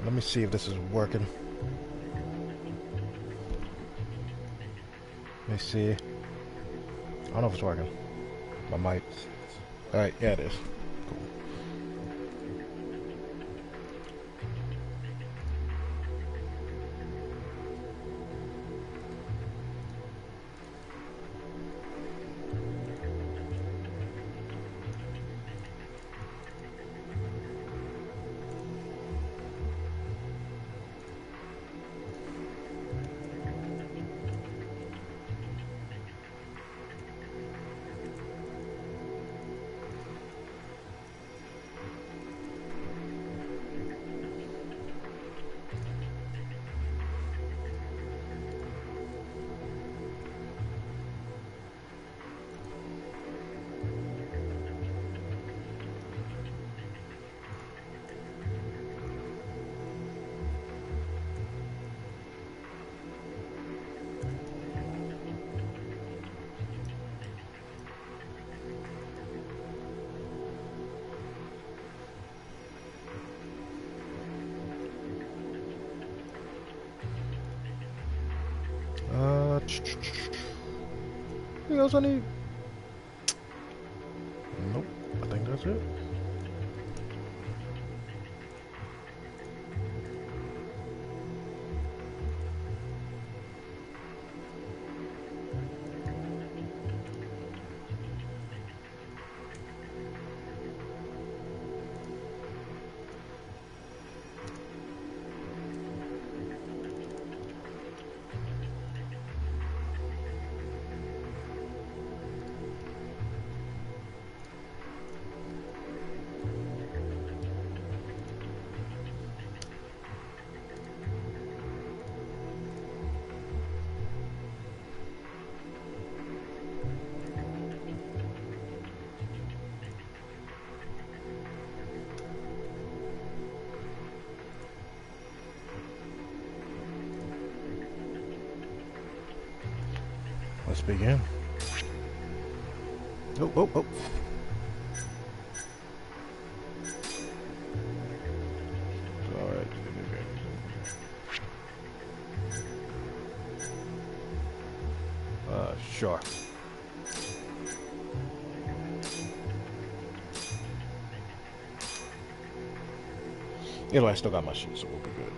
Let me see if this is working. Let me see. I don't know if it's working. I might. Alright, yeah it is. Cool. Anything else I need? Nope. I think that's it. Let's begin. Oh, oh, oh. Alright. Sure. Either way, I still got my shit, so we'll be good.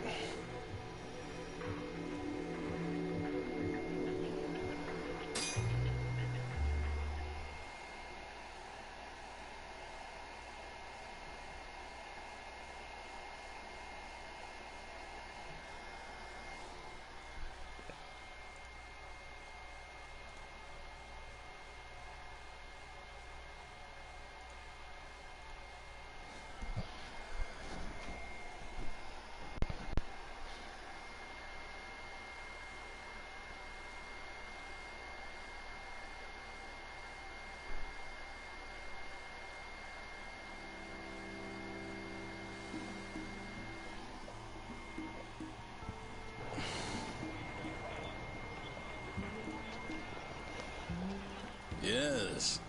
Yes.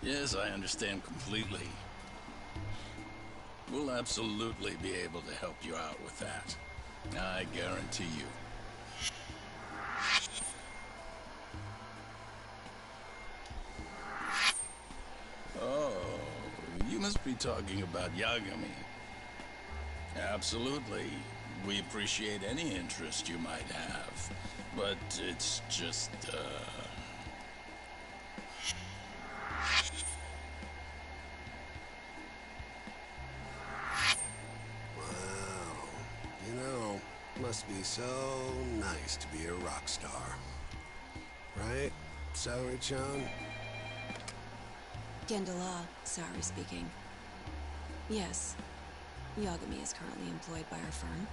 Yes, I understand completely. We'll absolutely be able to help you out with that. I guarantee you. Oh, you must be talking about Yagami. Absolutely. We appreciate any interest you might have. But it's just, Must be so nice to be a rock star. Right, Saori-chan? Gendala, Saori speaking. Yes, Yagami is currently employed by our firm.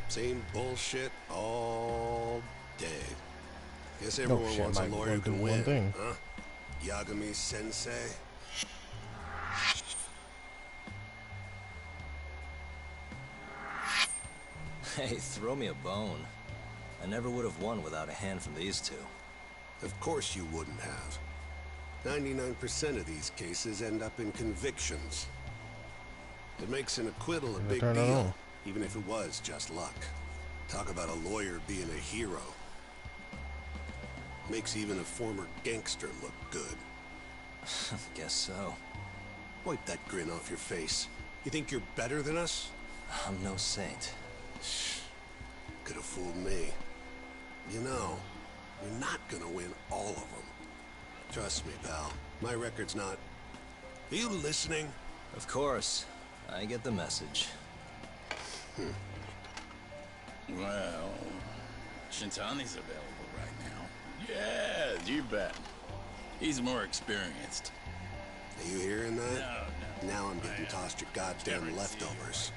Same bullshit all day. Guess Oh everyone shit, wants a might lawyer who do can one win, thing. huh? Yagami-sensei? Hey, throw me a bone. I never would have won without a hand from these two. Of course you wouldn't have. 99% of these cases end up in convictions. It makes an acquittal a big turn it deal, on. even if it was just luck. Talk about a lawyer being a hero. Makes even a former gangster look good. Guess so. Wipe that grin off your face. You think you're better than us? I'm no saint. Could have fooled me. You know, you're not gonna win all of them. Trust me, pal. My record's not... Are you listening? Of course. I get the message. Well, Shintani's available right now. Yeah, you bet. He's more experienced. Are you hearing that? No. Now I'm getting tossed your goddamn leftovers.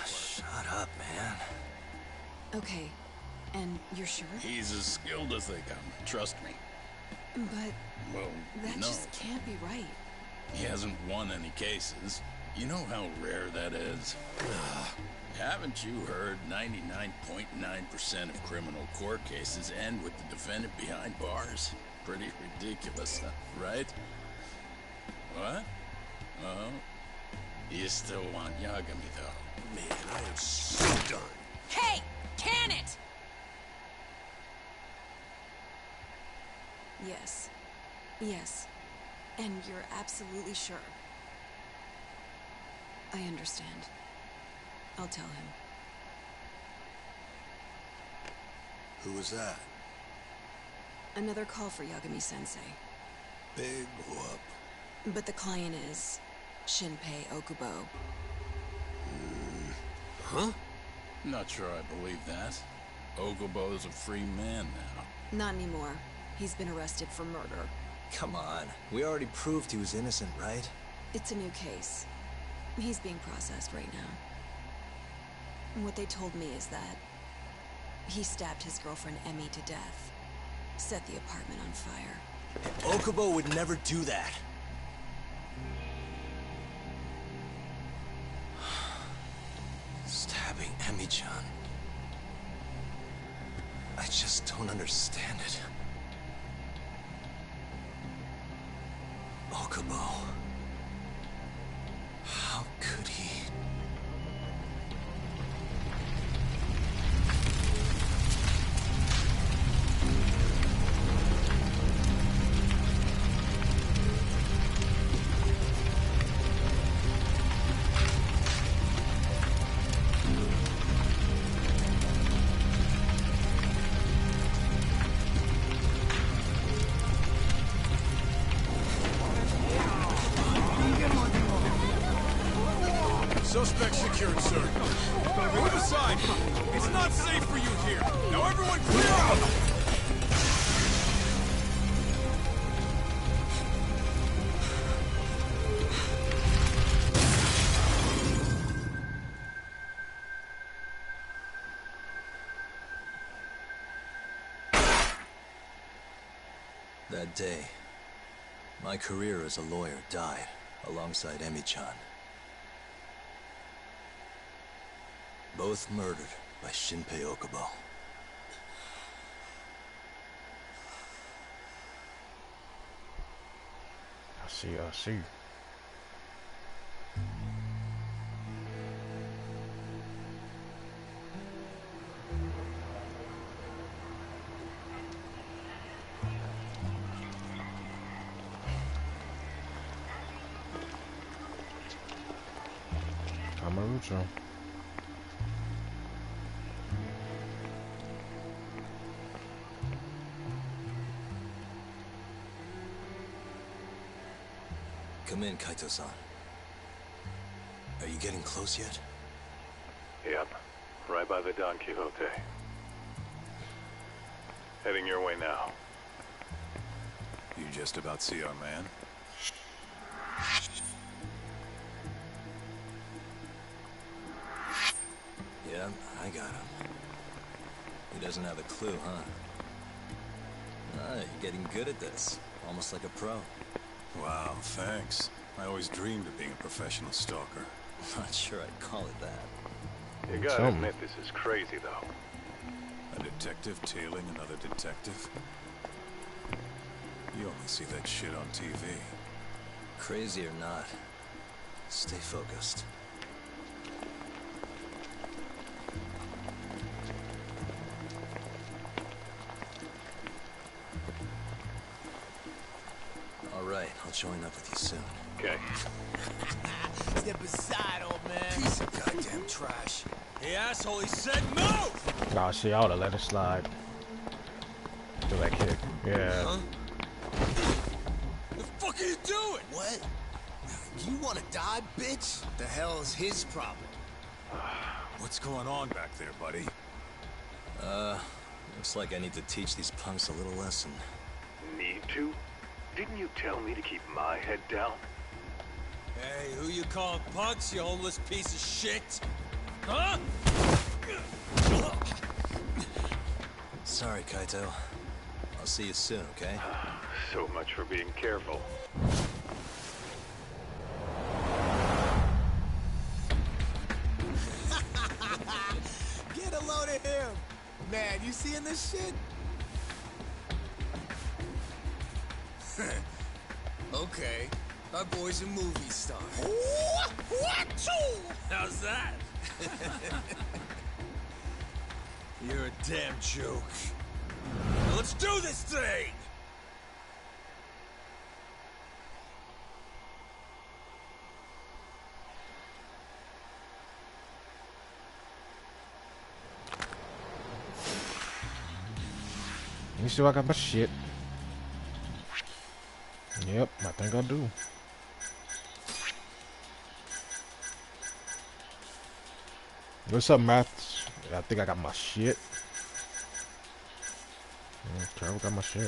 Shut up, man. Okay, and you're sure? He's as skilled as they come, trust me. But Well, that no. just can't be right. He hasn't won any cases. You know how rare that is. Haven't you heard 99.9% of criminal court cases end with the defendant behind bars? Pretty ridiculous, right? What? Oh? You still want Yagami, though? Man, I am so done. Hey! Can it! Yes. Yes. And you're absolutely sure. I understand. I'll tell him. Who was that? Another call for Yagami-sensei. Big whoop. But the client is Shinpei Okubo. Huh? Not sure I believe that. Okubo's a free man now. Not anymore. He's been arrested for murder. Come on. We already proved he was innocent, right? It's a new case. He's being processed right now. What they told me is that he stabbed his girlfriend Emmy to death. Set the apartment on fire. Okubo would never do that. Stabbing Emmy-chan. I just don't understand it. Okubo. How could he? Suspect secured, sir. Move aside! It's not safe for you here! Now everyone clear out! That day, my career as a lawyer died alongside Emmy-chan. Both murdered by Shinpei Okubo. I see. Kamarucho. Come in, Kaito-san. Are you getting close yet? Yep, right by the Don Quixote. Heading your way now. You just about see our man? Yeah, I got him. He doesn't have a clue, huh? Ah, you're getting good at this. Almost like a pro. Wow, thanks. I always dreamed of being a professional stalker. Not sure I'd call it that. You gotta admit this is crazy, though. A detective tailing another detective? You only see that shit on TV. Crazy or not, stay focused. All right, I'll join up with you soon. Okay. Step aside, old man. Piece of goddamn trash. Hey, asshole, he said no! Oh, see, I would've let it slide. Do that kick. Yeah. Huh? The fuck are you doing? What? You wanna die, bitch? The hell is his problem? What's going on back there, buddy? Looks like I need to teach these punks a little lesson. Need to? Didn't you tell me to keep my head down? Hey, who you calling punks, you homeless piece of shit? Huh? Sorry, Kaito. I'll see you soon, okay? So much for being careful. Get a load of him! Man, you seeing this shit? Okay, our boy's a movie star. What? How's that? You're a damn joke. Now let's do this thing! Let me see if I got my shit. Yep, I think I do. What's up, maths? I think I got my shit. Okay, I got my shit.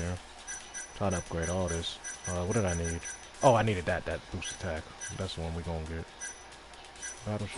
Trying to upgrade all this. What did I need? Oh, I needed that boost attack. That's the one we gonna get. Battle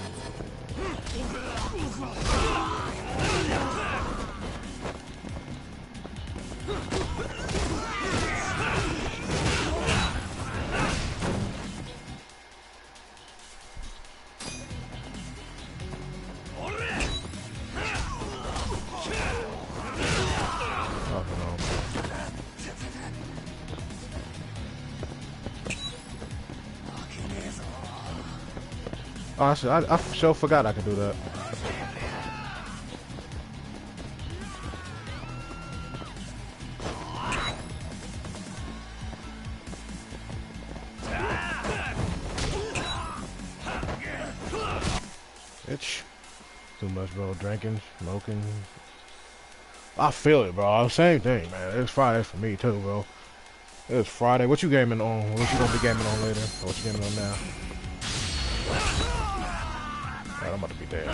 Oh, I sure forgot I could do that. Bitch. Too much, bro. Drinking, smoking. I feel it, bro. Same thing, man. It's Friday for me, too, bro. It's Friday. What you gaming on? What you gonna be gaming on later? Or what you gaming on now? I'm about to be dead.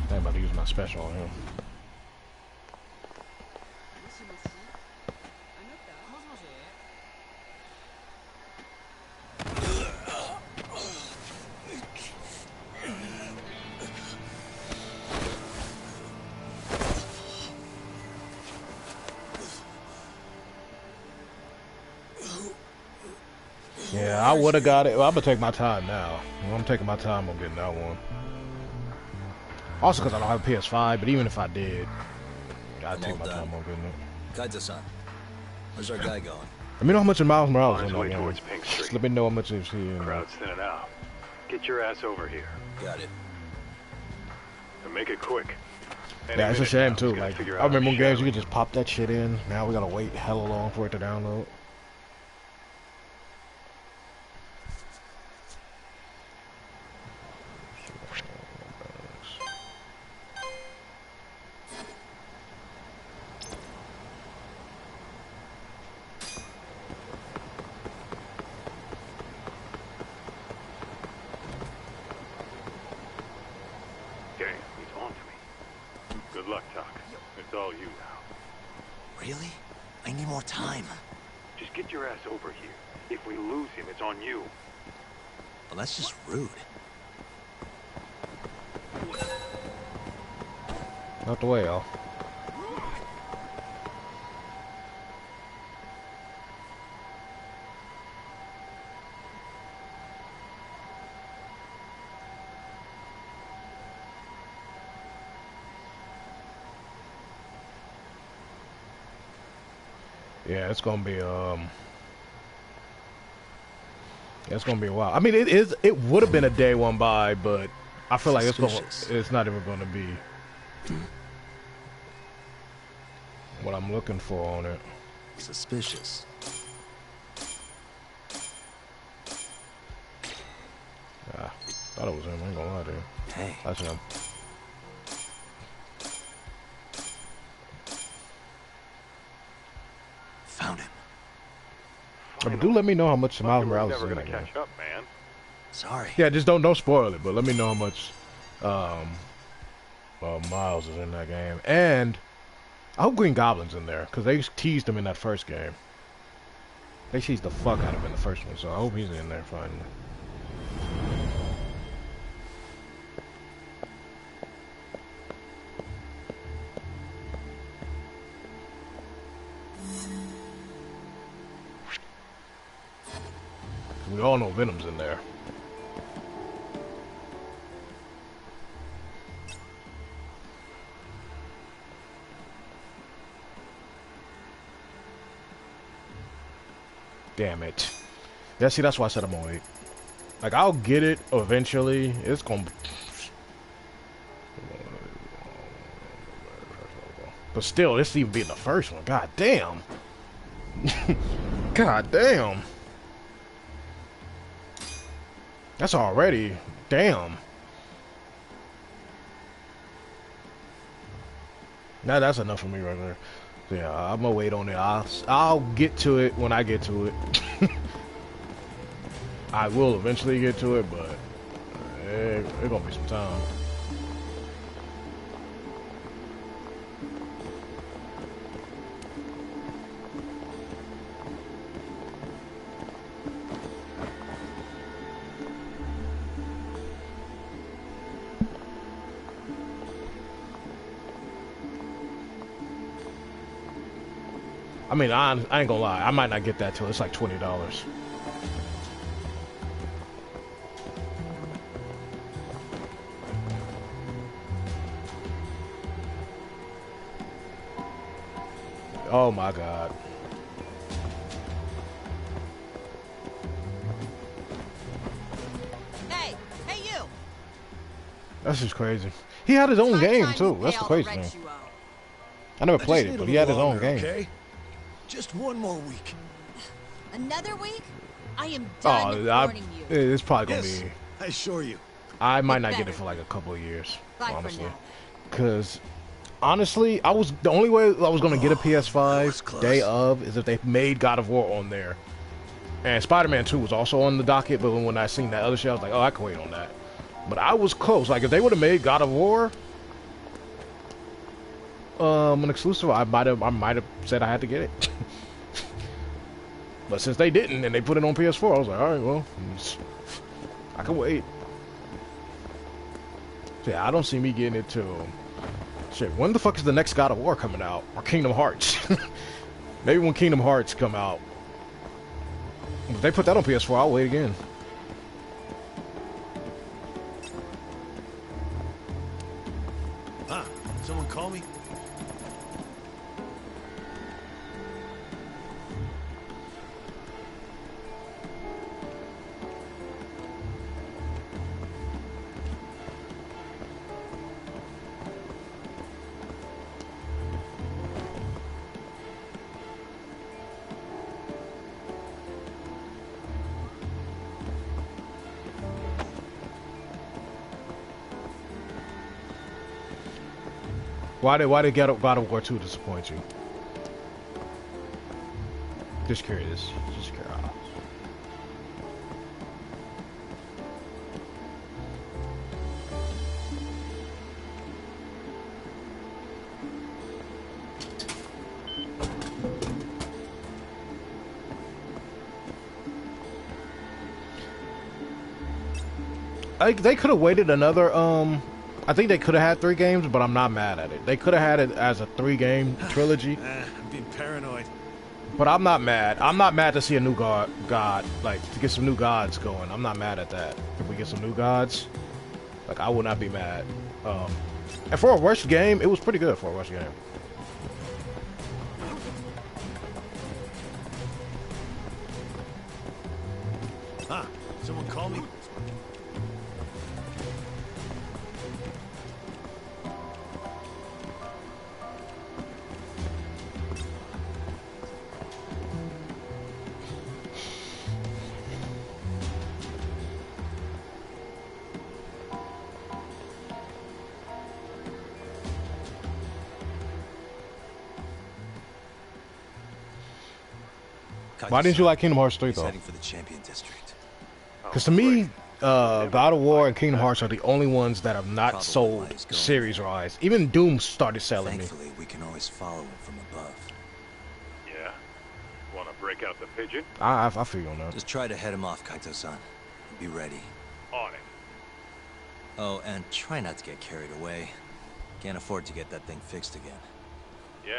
I'm about to use my special on him. Yeah, I would have got it. Well, I'm gonna take my time now. I'm taking my time on getting that one. Also, because I don't have a PS5, but even if I did, I'd take my time on getting it. Kaito-san, where's our guy going? Let me know how much in Miles Morales On in his that way game. towards Pink Street. Just let me know how much is here. Crowd's thinning out. Get your ass over here. Got it. And make it quick. Yeah, it's a shame too. Like, Like, I remember when games you could just pop that shit in. Now we gotta wait hella long for it to download. Okay, he's on to me. Good luck, Doc. It's all you now. Really? I need more time. Just get your ass over here. If we lose him, it's on you. Well, that's just rude. Out the way, y'all. Yeah, it's gonna be it's gonna be a while. I mean, it is. It would have been a day one by, but I feel like Suspicious. it's not even gonna be what I'm looking for on it. Suspicious. Thought it was him. I ain't gonna lie to you. Hey. That's him. Found him. But do let me know how much Miles We're Morales is never in gonna that game. catch up, man. Sorry. Yeah, just don't spoil it. But let me know how much Miles is in that game. And I hope Green Goblin's in there because they teased him in that first game. They teased the fuck out of him in the first one, so I hope he's in there finally. We all know Venom's in there. Damn it. Yeah, see, that's why I said I'm gonna wait. Like, I'll get it eventually. It's gonna... But still, this even being the first one. God damn. God damn. That's already... Damn. Now that's enough for me right there. So yeah, I'm gonna wait on it. I'll get to it when I get to it. I will eventually get to it, but it's gonna be some time. I mean, I ain't gonna lie. I might not get that till it's like $20. Oh my god. Hey you! That's just crazy. He had his own game too. That's the crazy thing. I never played it, but he had his own game. Okay? Just one more week. Another week? I am done warning you. It's probably gonna Yes, be... I assure you. I might not get better it for like a couple of years, Bye honestly. for now. Because, honestly, the only way I was going to get a PS5 day of is if they made God of War on there. And Spider-Man 2 was also on the docket, but when I seen that other shit, I was like, oh, I can wait on that. But I was close. Like, if they would have made God of War an exclusive, I might have said I had to get it. But since they didn't, and they put it on PS4, I was like, all right, well, I can wait. So yeah, I don't see me getting it till... Shit, when the fuck is the next God of War coming out? Or Kingdom Hearts? Maybe when Kingdom Hearts come out. If they put that on PS4, I'll wait again. Huh? Someone call me? Why did God of War 2 disappoint you? Just curious. Just curious. They could have waited another, I think they could have had 3 games, but I'm not mad at it. They could have had it as a 3-game trilogy. I'm being paranoid. But I'm not mad. I'm not mad to see a new god, like, to get some new gods going. I'm not mad at that. If we get some new gods, like, I would not be mad. And for a rush game, it was pretty good for a rush game. Huh? Someone call me? Why didn't you like Kingdom Hearts 3 He's though? heading for the Champion District. Because to me, God of War and Kingdom Hearts are the only ones that have not sold series-wise. Even Doom started selling me. Thankfully, we can always follow him from above. Yeah? Want to break out the pigeon? I feel you on that. Just try to head him off, Kaito-san. Be ready. On it. Oh, and try not to get carried away. Can't afford to get that thing fixed again. Yeah.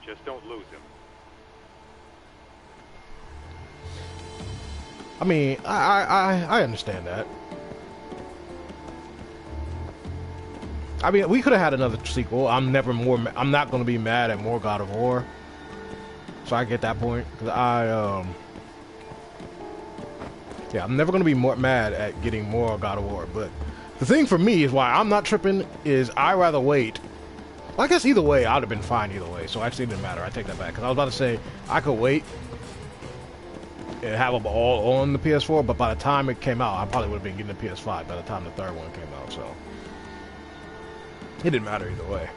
Just don't lose him. I mean, I understand that. I mean, we could have had another sequel. I'm not going to be mad at more God of War. So I get that point. Cause yeah, I'm never going to be more mad at getting more God of War. But the thing for me is why I'm not tripping is I rather wait. Well, I guess either way, I'd have been fine either way. So actually, it didn't matter. I take that back. Because I was about to say, I could wait and have them all on the PS4, but by the time it came out, I probably would have been getting the PS5 by the time the third one came out, so it didn't matter either way.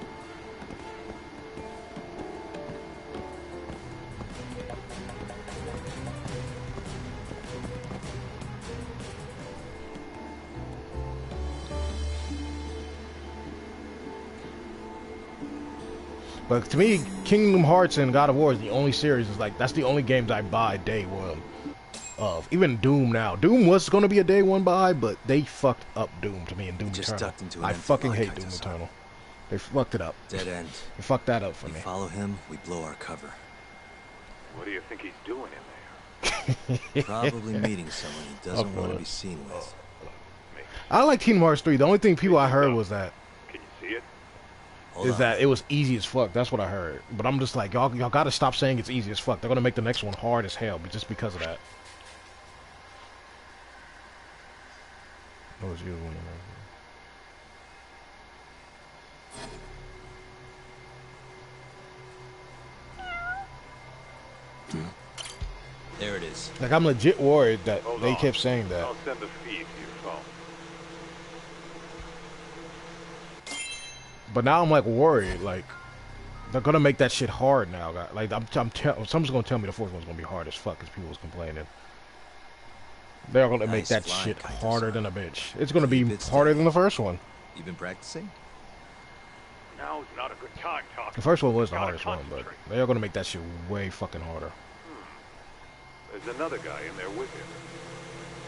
But to me, Kingdom Hearts and God of War is the only series. Is like that's the only games I buy day one of. Even Doom now. Doom was going to be a day one buy, but they fucked up Doom to me in Doom Eternal. I fucking hate Doom Eternal. They fucked it up. Dead end. They fucked that up for We me. follow him, we blow our cover. What do you think he's doing in there? Probably meeting someone he doesn't want to be seen with. I like Kingdom Hearts 3. The only thing people I heard was that Can you see it? that it was easy as fuck. That's what I heard. But I'm just like, y'all gotta stop saying it's easy as fuck. They're gonna make the next one hard as hell, but just because of that. That was you. There it is. Like, I'm legit worried that Hold they on. kept saying that. I'll send the feed to your phone. But now I'm like worried, like they're gonna make that shit hard now. Like someone's gonna tell me the fourth one's gonna be hard as fuck because people was complaining. They're gonna make that shit harder than a bitch. It's gonna be harder than the first one. You been practicing? Now's not a good time talking. The first one was the Gotta hardest one, but concentrate. they're gonna make that shit way fucking harder. There's another guy in there with him.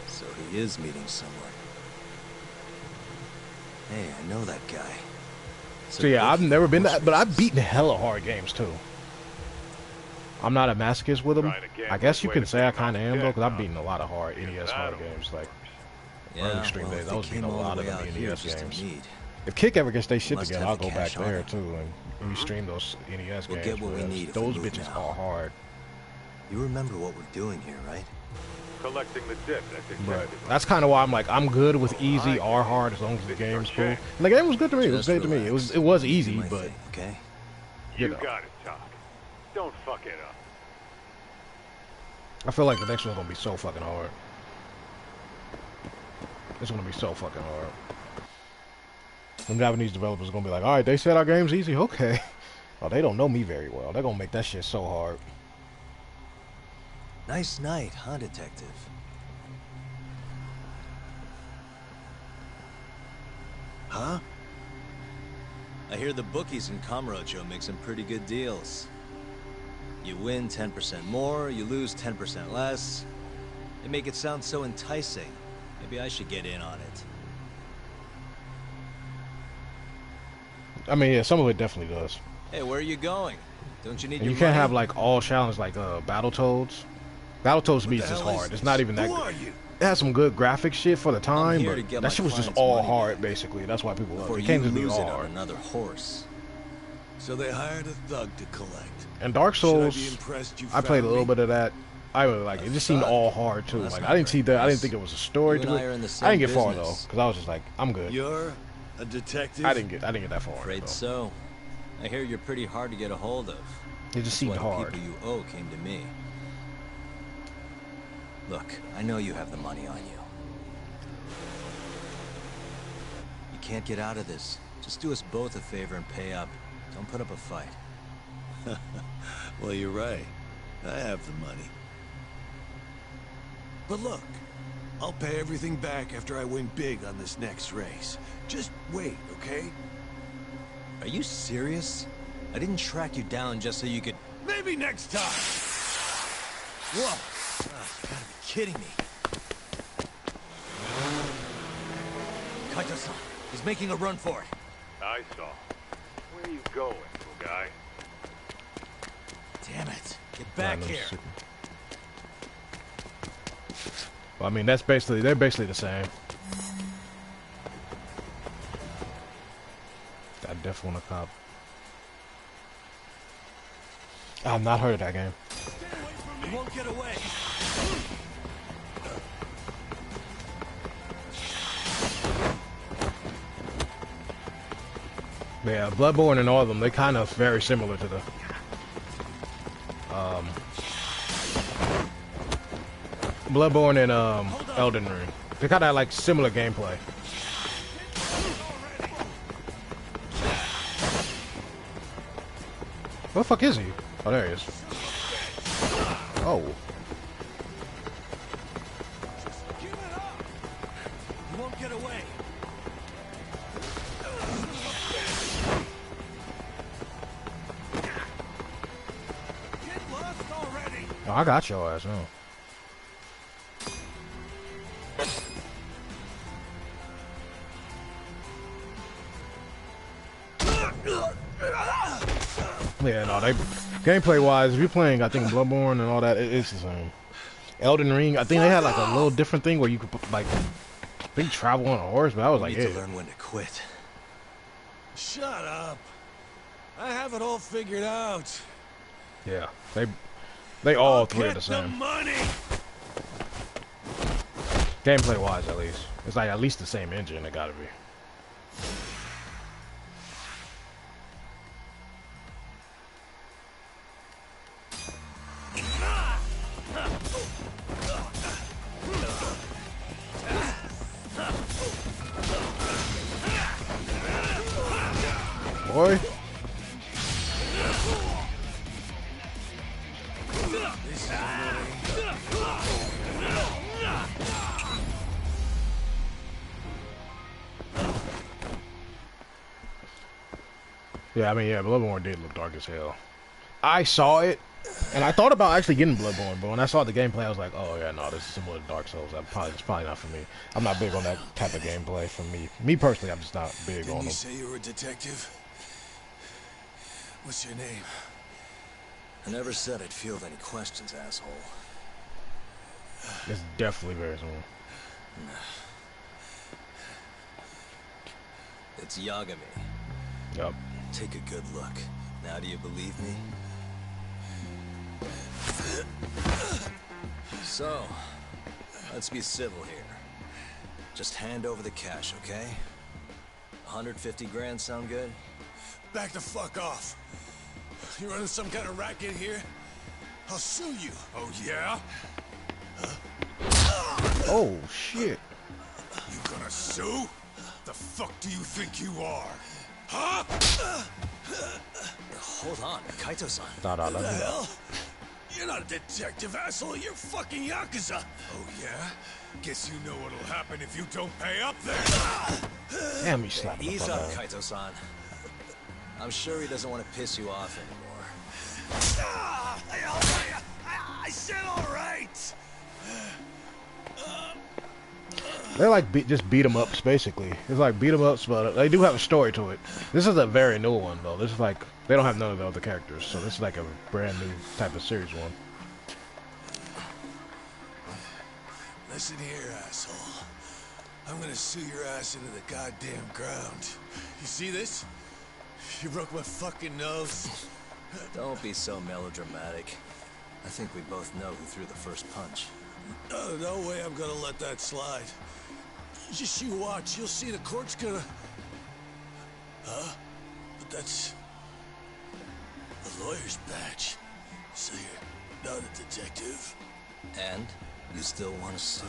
So he is meeting someone. Hey, I know that guy. So yeah, I've never been that, but I've beaten hella hard games too. I'm not a masochist with them. I guess you can say I kind of am though, because I've beaten a lot of hard NES hard games, like early stream days. I was beating a lot of them NES games. If Kick ever gets their shit together, I'll go back there too and restream those NES We'll games. get what we need if we Those move bitches now. are hard. You remember what we're doing here, right? Collecting the dip. That's But exactly right. that's kind of why I'm like, I'm good with easy or hard as long as the game's cool. And the game was good to me. It was great to me. It was easy, Do my but thing, okay? you You know, got it, Doc. Don't fuck it up. I feel like the next one's gonna be so fucking hard. It's gonna be so fucking hard. Some Japanese developers are gonna be like, all right, they said our game's easy, okay. Oh, they don't know me very well. They're gonna make that shit so hard. Nice night, huh, detective? Huh? I hear the bookies in Kamurocho make some pretty good deals. You win 10% more, you lose 10% less. They make it sound so enticing. Maybe I should get in on it. I mean, yeah, some of it definitely does. Hey, where are you going? Don't you need And your you can't money? have like all challenges like Battletoads. Battletoads to me is just hard. It's not even that Who good. are you? It has some good graphic shit for the time, here to but get my that shit was just client's all money hard, back. basically. That's why people love Before it. It you can't just be lose all it on hard. another horse. So they hired a thug to collect. And Dark Should I Souls, be impressed you I played a found little me? bit of that. I really like it. It just seemed all hard too. Well, that's like not I didn't see very that. I didn't nice. think it was a story You to and I it. are in the I same didn't get far though, business. because I was just like, I'm good. You're a detective? I didn't get that far. Afraid though. so. I hear you're pretty hard to get a hold of. It just That's seemed why the hard. people you owe came to me. Look, I know you have the money on you. You can't get out of this. Just do us both a favor and pay up. Don't put up a fight. Well, you're right. I have the money. But look, I'll pay everything back after I win big on this next race. Just wait, okay? Are you serious? I didn't track you down just so you could... Maybe next time! Whoa! Oh, you gotta be kidding me. Kaito-san, he's making a run for it. I saw. Where are you going, little guy? Damn it. Get back Random here. super- Well, I mean, they're basically the same. I definitely want a cop. I've not heard of that game. You won't get away! Yeah, Bloodborne and all of them, they kind of very similar to the Bloodborne and Elden Ring. They kind of like similar gameplay. Where the fuck is he? Oh, there he is. Oh. You won't get away! Get lost already! Oh, I got your ass, huh? Yeah, no, they gameplay wise, if you're playing, I think Bloodborne and all that, it's the same. Elden Ring, I think they had like a little different thing where you could like, I think travel on a horse, but I was You like, need yeah. to learn when to quit. Shut up! I have it all figured out. Yeah, they all I'll three are get the same. money! Gameplay wise, at least, it's like at least the same engine. It gotta be. Boy. Yeah, I mean, yeah, Bloodborne did look dark as hell. I saw it, and I thought about actually getting Bloodborne, but when I saw the gameplay, I was like, oh yeah, no, this is similar to Dark Souls. It's probably not for me. I'm not big on that type of gameplay for me. Me personally, I'm just not big Didn't on you them. say you were a detective? What's your name? I never said I'd field any questions, asshole. It's definitely very similar. It's Yagami. Yup. Take a good look. Now do you believe me? So, let's be civil here. Just hand over the cash, okay? 150 grand sound good? Back the fuck off. You running some kind of racket here? I'll sue you. Oh, yeah? Oh shit. You gonna sue? The fuck do you think you are? Huh? Hold on, Kaito-san. Nah, let The me know. hell? You're not a detective, asshole. You're fucking Yakuza. Oh, yeah? Guess you know what'll happen if you don't pay up then. Damn, he slapped the Ease fuck up, out. Kaito-san. I'm sure he doesn't want to piss you off anymore. I said all right. They like just beat 'em ups, basically. It's like beat 'em ups, but they do have a story to it. This is a very new one, though. This is like they don't have none of the other characters, so this is like a brand new type of series one. Listen here, asshole. I'm gonna sue your ass into the goddamn ground. You see this? You broke my fucking nose. Don't be so melodramatic. I think we both know who threw the first punch. No way I'm gonna let that slide. Just you watch, you'll see the court's gonna... Huh? But that's... a lawyer's badge. So you're not a detective? And? You still want to sue?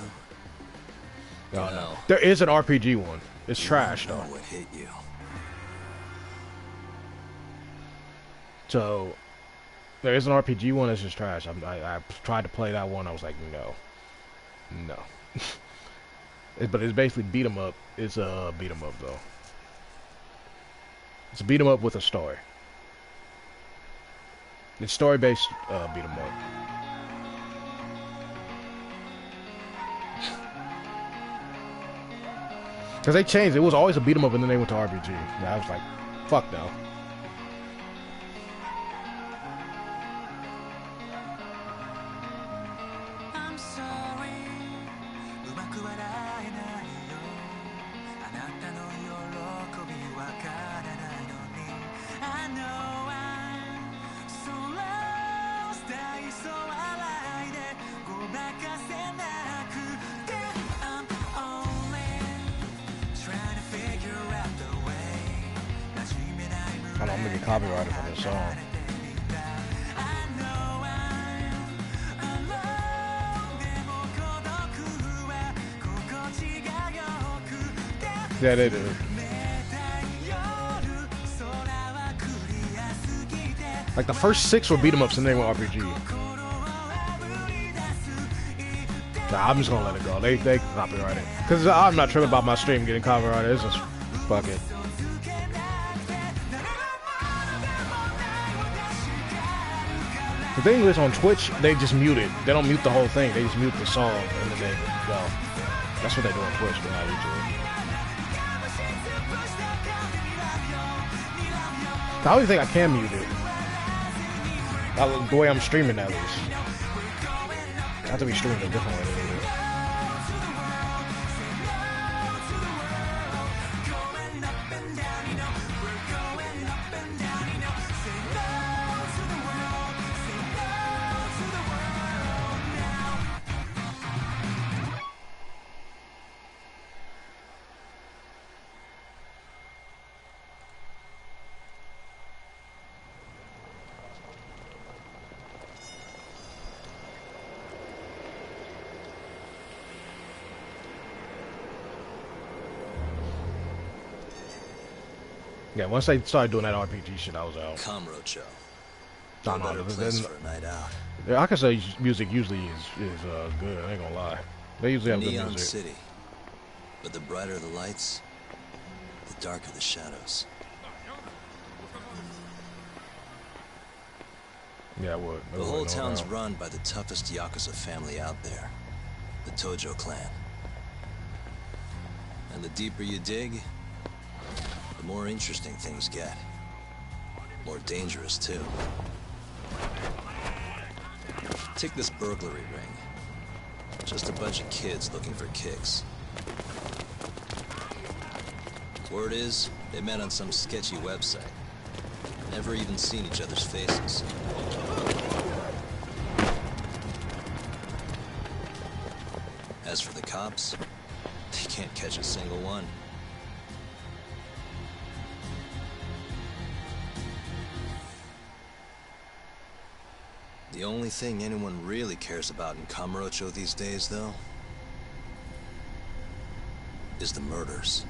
No. There is an RPG one. It's trash, though. What hit you? So, there is an RPG one that's just trash. I tried to play that one. I was like, no. But it's basically beat 'em up. It's a beat 'em up, though. It's a beat 'em up with a story. It's story-based beat 'em up. Because they changed. It was always a beat 'em up, and then they went to RPG. And I was like, fuck no. I'm gonna get copyrighted for this song. Yeah, they do. Like the first 6 were beat 'em ups and they were RPG. Nah, I'm just gonna let it go. They can copyright it. Cause I'm not tripping about my stream getting copyrighted. It's just fuck it. The thing is, on Twitch, they just mute it. They don't mute the whole thing. They just mute the song and then they go. That's what they do on Twitch, but not YouTube. I don't even think I can mute it. The way I'm streaming, at least. I have to be streaming a different way to mute it. Yeah, once they started doing that RPG shit, I was out. Kamurocho. No, Place for a night out. Yeah, I can say music usually is good. I ain't gonna lie. They usually have good Neon music. City. But the brighter the lights, the darker the shadows. Yeah, I would. The whole town's run by the toughest Yakuza family out there. The Tojo clan. And the deeper you dig, the more interesting things get. More dangerous, too. Take this burglary ring. Just a bunch of kids looking for kicks. Word is, they met on some sketchy website. Never even seen each other's faces. As for the cops, they can't catch a single one. The only thing anyone really cares about in Kamurocho these days, though, is the murders.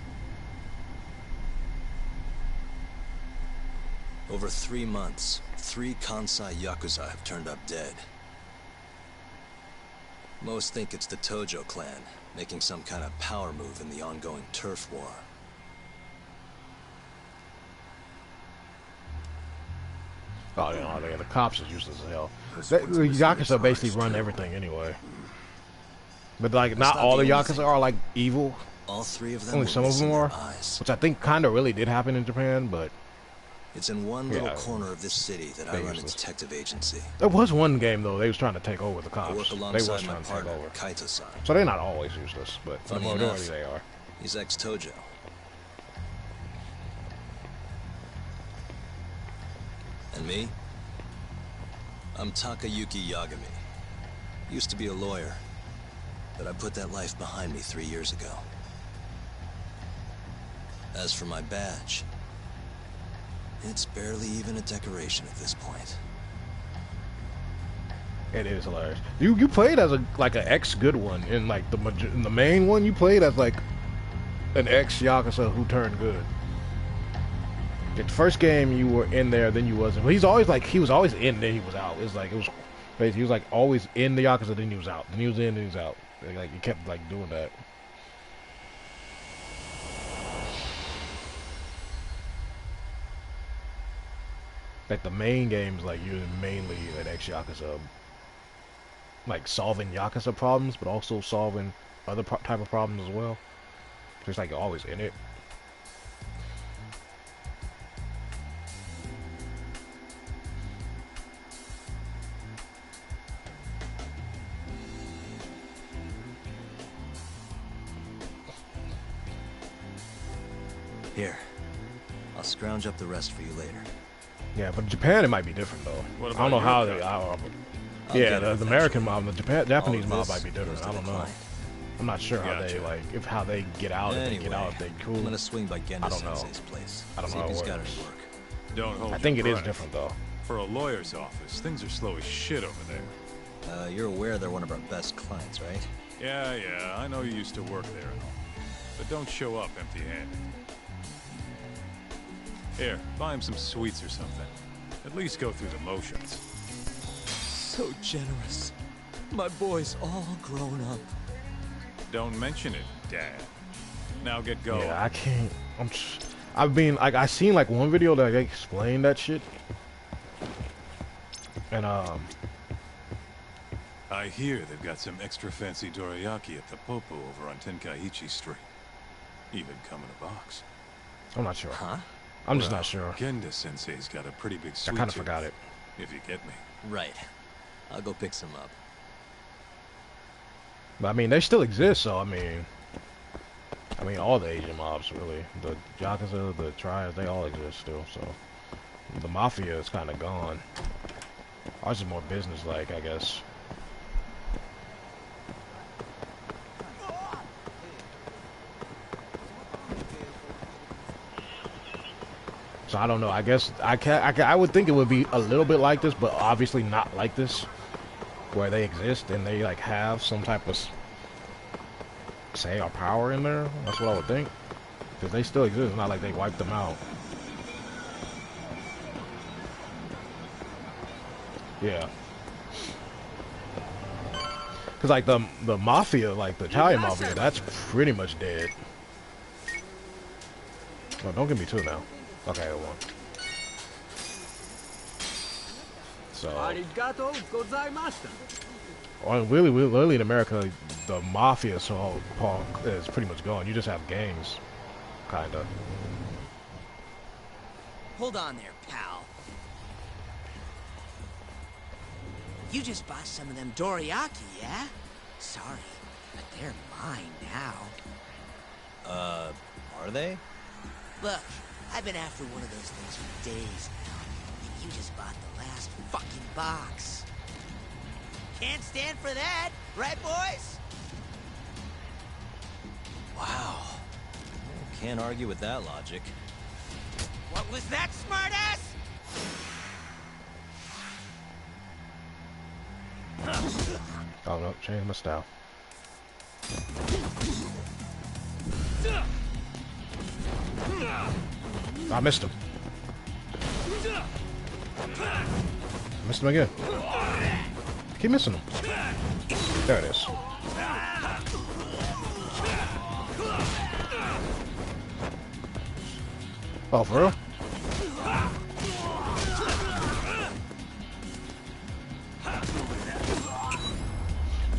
Over 3 months, 3 Kansai Yakuza have turned up dead. Most think it's the Tojo clan, making some kind of power move in the ongoing turf war. Oh, yeah, the cops are useless as hell. The Yakuza basically run everything anyway. But, like, not all the Yakuza are, like, evil. All 3 of them. Only some of them are. Which I think kind of really did happen in Japan, but... It's in one little corner of this city that I run a detective agency. There was one game, though, they was trying to take over the cops. I work They alongside was my trying to take partner, over. Kaito-san. So they're not always useless, but for the Funny majority enough, they are. He's ex-Tojo. And me? I'm Takayuki Yagami. Used to be a lawyer, but I put that life behind me 3 years ago. As for my badge, it's barely even a decoration at this point. It is hilarious. You played as an ex good one in like in the main one. You played as like an ex Yakuza who turned good. The first game you were in there, then you wasn't. But he was always in, then he was out. It's like it was basically he was like always in the Yakuza, then he was out. Then he was in, then he was out. Like he kept like doing that. Like the main games, like you're mainly an ex Yakuza, like solving Yakuza problems, but also solving other type of problems as well. Just like you're always in it. Here, I'll scrounge up the rest for you later. Yeah, but in Japan it might be different though. I don't know how they. Yeah, the American mob, the Japanese mob might be different. I don't know. I'm not sure how they like how they get out. Anyway, if they get out, if they cool. I'm gonna swing by Genda Sensei's place. I don't know See how if it he's got works. any work. Don't hold I think it your is breath. different though. For a lawyer's office, things are slow as shit over there. You're aware they're one of our best clients, right? Yeah, I know you used to work there and all. But don't show up empty-handed. Here, buy him some sweets or something. At least go through the motions. So generous. My boy's all grown up. Don't mention it, Dad. Now get going. Yeah, I can't. I've been like I seen like one video that explained that shit, and I hear they've got some extra fancy dorayaki at the Popo over on Tenkaichi Street. Even come in a box. I'm not sure. Huh? I'm just not sure. Genda Sensei's got a pretty big sweet I kind of tooth, forgot it. if you get me. Right. I'll go pick some up. But I mean, they still exist, so I mean, all the Asian mobs really, the Yakuza, the Triads, they all exist still. So the Mafia is kind of gone. Ours is more business-like, I guess. So I don't know. I guess I would think it would be a little bit like this, but obviously not like this, where they exist and they like have some type of say or power in there. That's what I would think, because they still exist. It's not like they wiped them out. Yeah. Because like the mafia, like the Italian mafia, that's pretty much dead. Oh, don't give me two now. Okay, one. So, well, really in America, the mafia is pretty much gone. You just have gangs, kinda. Hold on there, pal. You just bought some of them dorayaki, yeah? Sorry, but they're mine now. Are they? Look, I've been after one of those things for days now, and you just bought the last fucking box. Can't stand for that, right, boys? Wow. Can't argue with that logic. What was that, smartass? Oh no, change my style. I missed him. Missed him again. Keep missing him. There it is. Oh, for real?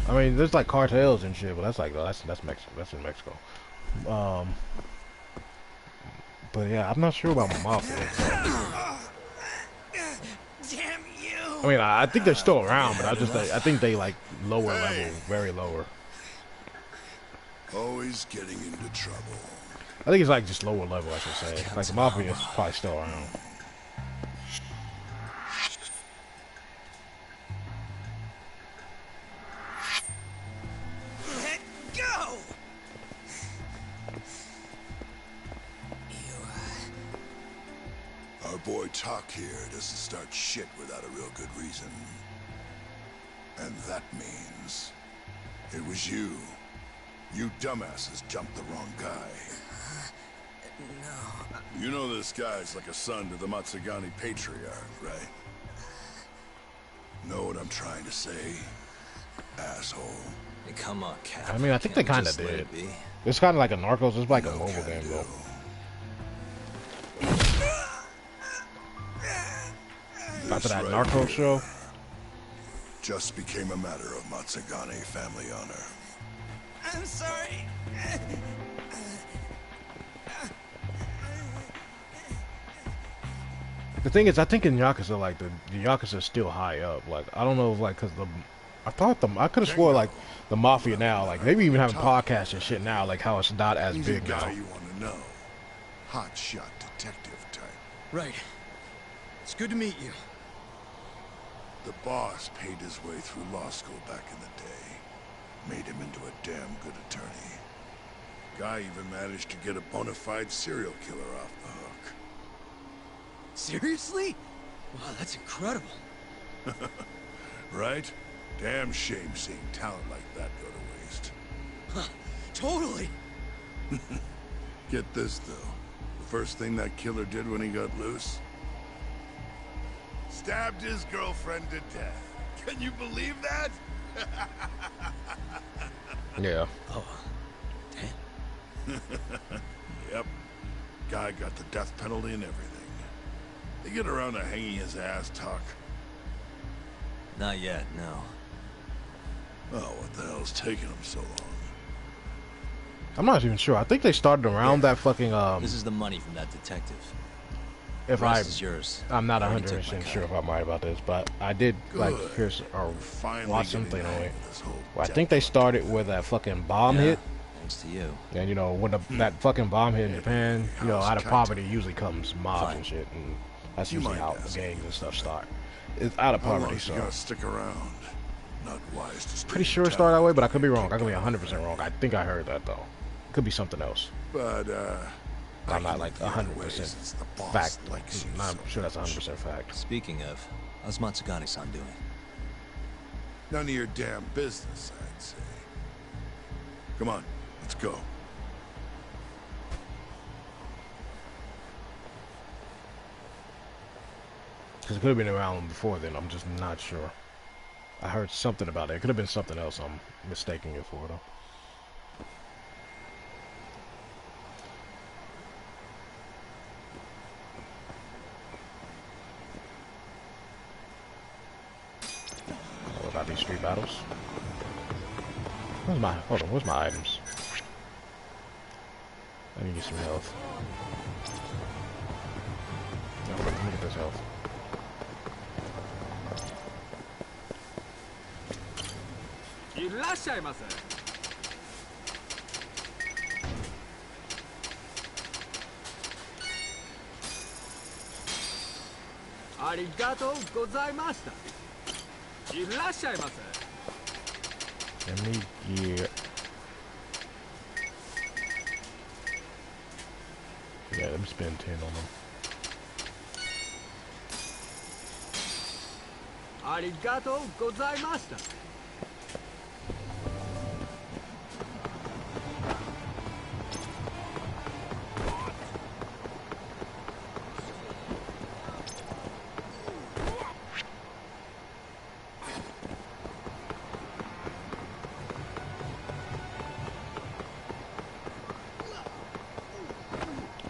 I mean, there's like cartels and shit, but that's Mexico. That's in Mexico. But yeah, I'm not sure about mafia. Damn you! I mean, I think they're still around, but I think they like lower level, very lower. Always getting into trouble. I think it's like just lower level, I should say. Like the mafia is probably still around. talk here doesn't start shit without a real good reason. And that means it was you. You dumbasses jumped the wrong guy. No. You know this guy's like a son to the Matsugani patriarch, right? Know what I'm trying to say, asshole? Hey, come on, Cap. I mean, I think they Can't we kind of just let did. it be? It's kind of like a Narcos. It's like a No mobile can game, do. though. After that This Narcos right show. here just became a matter of Matsugani family honor. I'm sorry. The thing is, I think in Yakuza, like the Yakuza is still high up. Like I don't know if like because I could have swore like the mafia now, like maybe even having podcasts and shit now, like how it's not as He's big a guy now. you want to know. Hot shot detective type. Right. It's good to meet you. The boss paid his way through law school back in the day. Made him into a damn good attorney. Guy even managed to get a bona fide serial killer off the hook. Seriously? Wow, that's incredible. Right? Damn shame seeing talent like that go to waste. Huh, totally. Get this, though. The first thing that killer did when he got loose? Stabbed his girlfriend to death. Can you believe that? Yeah. Oh, damn. Yep. Guy got the death penalty and everything. They get around to hanging his ass talk. Not yet, no. Oh, what the hell's taking him so long? I'm not even sure. I think they started around that fucking This is the money from that detective. If The rest is yours. I'm not I already took 100% my sure cut. if I'm right about this, but I did like Good. here's or Finally watch getting something the on hang it. of this whole Well, I death think they hunt started business. where that fucking bomb Yeah, hit. thanks to you. And you know when that fucking bomb hit in Japan, you know house out of cut. poverty usually comes mobs Fine. and shit, and that's You usually might how ask gangs me. and stuff start. It's out of How long poverty, is he so gonna stick around? Not wise to stay pretty in sure it town started that way, but I after could be getting wrong. I could be kicked out of 100% wrong. I think I heard that though. Could be something else. But I'm not like 100% fact. Likes you I'm not so sure that's much. 100% fact. Speaking of, how's Matsugani-san doing? None of your damn business, I'd say. Come on, let's go. Because it could have been around before then. I'm just not sure. I heard something about it. It could have been something else I'm mistaking it for, though. What about these street battles? Hold on, where's my items? I need some health. No, let me get this health. Let me get... Yeah, let me spend 10 on them.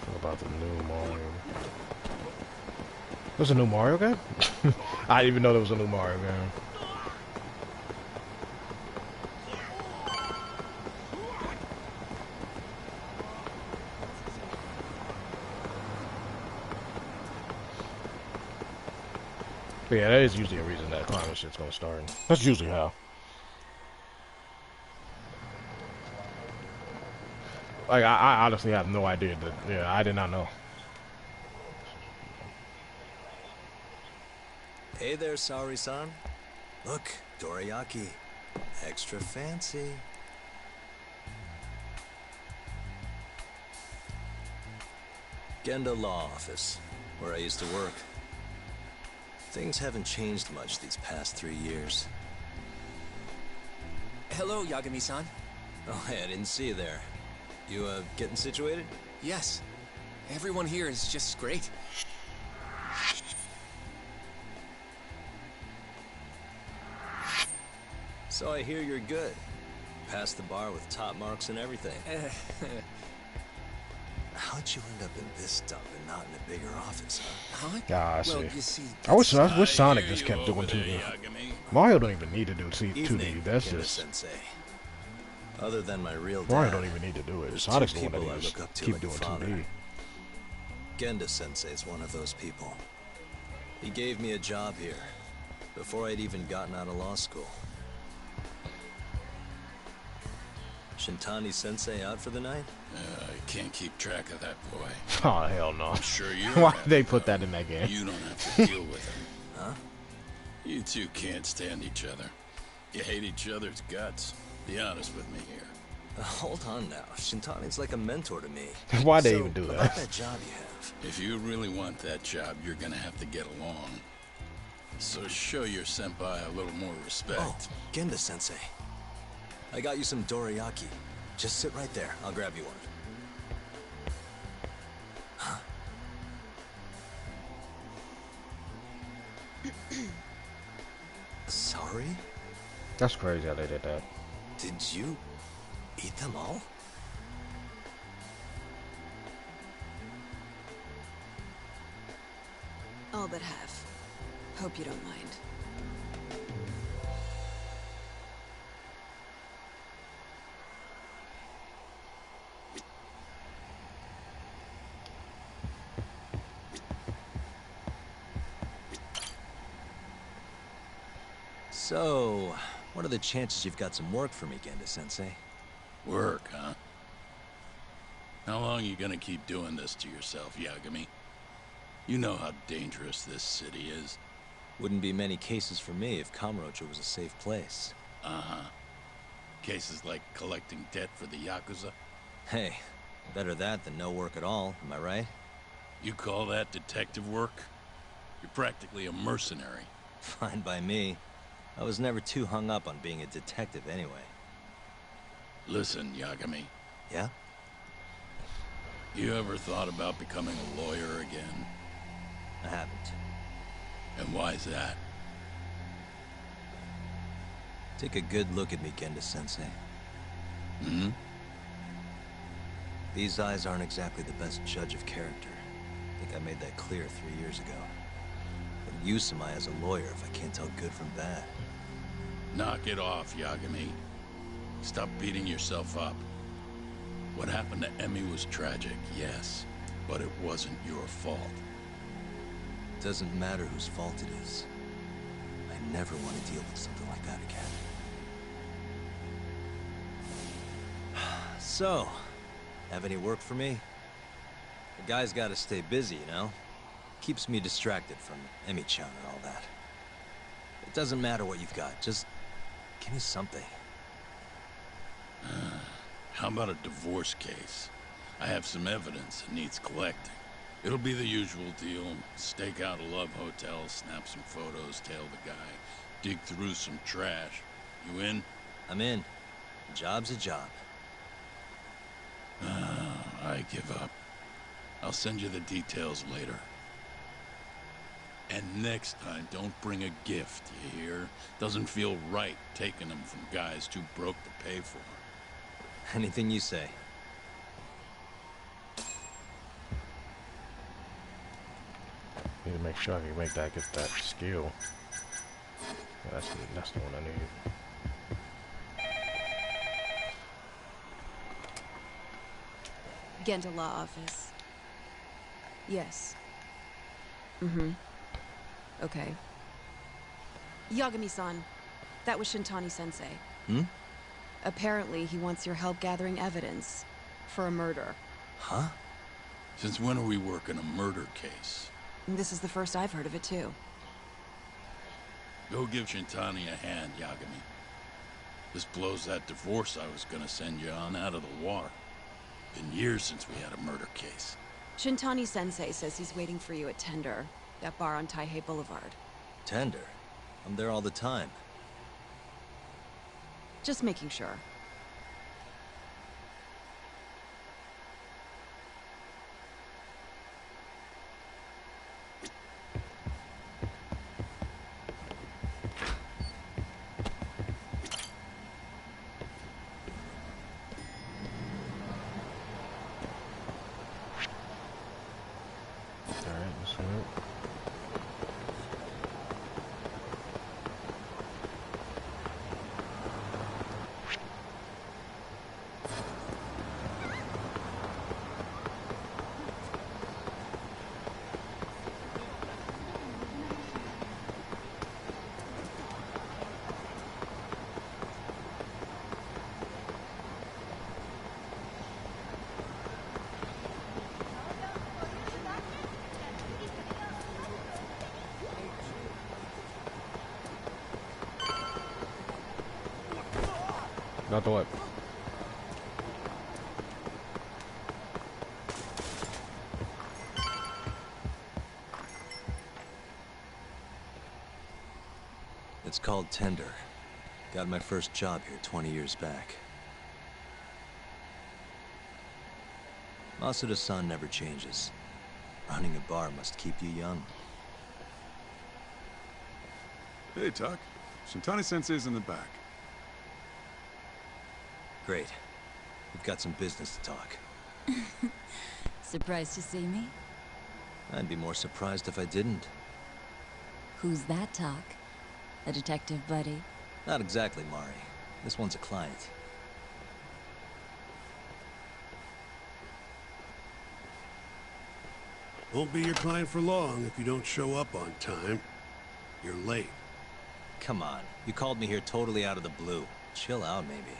What about the new Mario? There's a new Mario game? I didn't even know there was a new Mario game. But yeah, that is usually a reason that climate shit's gonna start. That's usually how. Like, I honestly have no idea that, yeah, I did not know. Hey there, Saori-san. Look, dorayaki. Extra fancy. Genda Law Office, where I used to work. Things haven't changed much these past 3 years. Hello, Yagami-san. Oh, hey, I didn't see you there. You, getting situated? Yes. Everyone here is just great. So I hear you're good. Passed the bar with top marks and everything. How'd you end up in this dump and not in a bigger office, huh? Huh? Ah, I Well, see. you see, I wish Sonic hear just you kept doing over 2D. there, Yagami. Mario don't even need to do 2D. Evening, That's Kenda just Sensei. Other than my real Mario dad, don't even need to do it. there's Sonic's two the one people that I just look up to keep like a doing father. 2D. Genda Sensei is one of those people. He gave me a job here, before I'd even gotten out of law school. Shintani Sensei out for the night? I can't keep track of that boy. Oh, hell no. I'm sure you. Why did they put that in that game? You don't have to deal with him. Huh? You two can't stand each other. You hate each other's guts. Be honest with me here. Hold on now. Shintani's like a mentor to me. Why they So, even do about that? that job you have. If you really want that job, you're gonna have to get along. So show your senpai a little more respect. Oh, Genda Sensei. I got you some dorayaki. Just sit right there. I'll grab you one. Huh? Sorry? That's crazy how they did that. Did you eat them all? All but half. Hope you don't mind. So, what are the chances you've got some work for me, Genda Sensei? Work, huh? How long you gonna keep doing this to yourself, Yagami? You know how dangerous this city is. Wouldn't be many cases for me if Kamurocho was a safe place. Uh-huh. Cases like collecting debt for the Yakuza? Hey, better that than no work at all, am I right? You call that detective work? You're practically a mercenary. Fine by me. I was never too hung up on being a detective anyway. Listen, Yagami. Yeah? You ever thought about becoming a lawyer again? I haven't. And why's that? Take a good look at me, Genda Sensei. Hmm? These eyes aren't exactly the best judge of character. I think I made that clear 3 years ago. What use am I as a lawyer if I can't tell good from bad? Knock it off, Yagami. Stop beating yourself up. What happened to Emmy was tragic, yes, but it wasn't your fault. Doesn't matter whose fault it is. I never want to deal with something like that again. So, have any work for me? The guy's gotta stay busy, you know? Keeps me distracted from Emmy-chan and all that. It doesn't matter what you've got, just give me something. How about a divorce case? I have some evidence that needs collecting. It'll be the usual deal. Stake out a love hotel, snap some photos, tail the guy, dig through some trash. You in? I'm in. A job's a job. I give up. I'll send you the details later. And next time, don't bring a gift, you hear? Doesn't feel right taking them from guys too broke to pay for. Anything you say. Need to make sure I can make that get that skill. That's the one I need. Genda Law Office. Yes. Mm-hmm. Okay. Yagami-san, that was Shintani-sensei. Hmm? Apparently, he wants your help gathering evidence for a murder. Huh? Since when are we working a murder case? This is the first I've heard of it, too. Go give Shintani a hand, Yagami. This blows that divorce I was gonna send you on out of the water. Been years since we had a murder case. Shintani-sensei says he's waiting for you at Tender, that bar on Taihei Boulevard. Tender? I'm there all the time. Just making sure. Alright, this one. Not the what? It's called Tender. Got my first job here 20 years back. Masuda-san never changes. Running a bar must keep you young. Hey, Tuck. Shintani-sensei's in the back. Great. We've got some business to talk. Surprised to see me? I'd be more surprised if I didn't. Who's that, Talk? A detective buddy? Not exactly, Mari. This one's a client. Won't be your client for long if you don't show up on time. You're late. Come on. You called me here totally out of the blue. Chill out, maybe.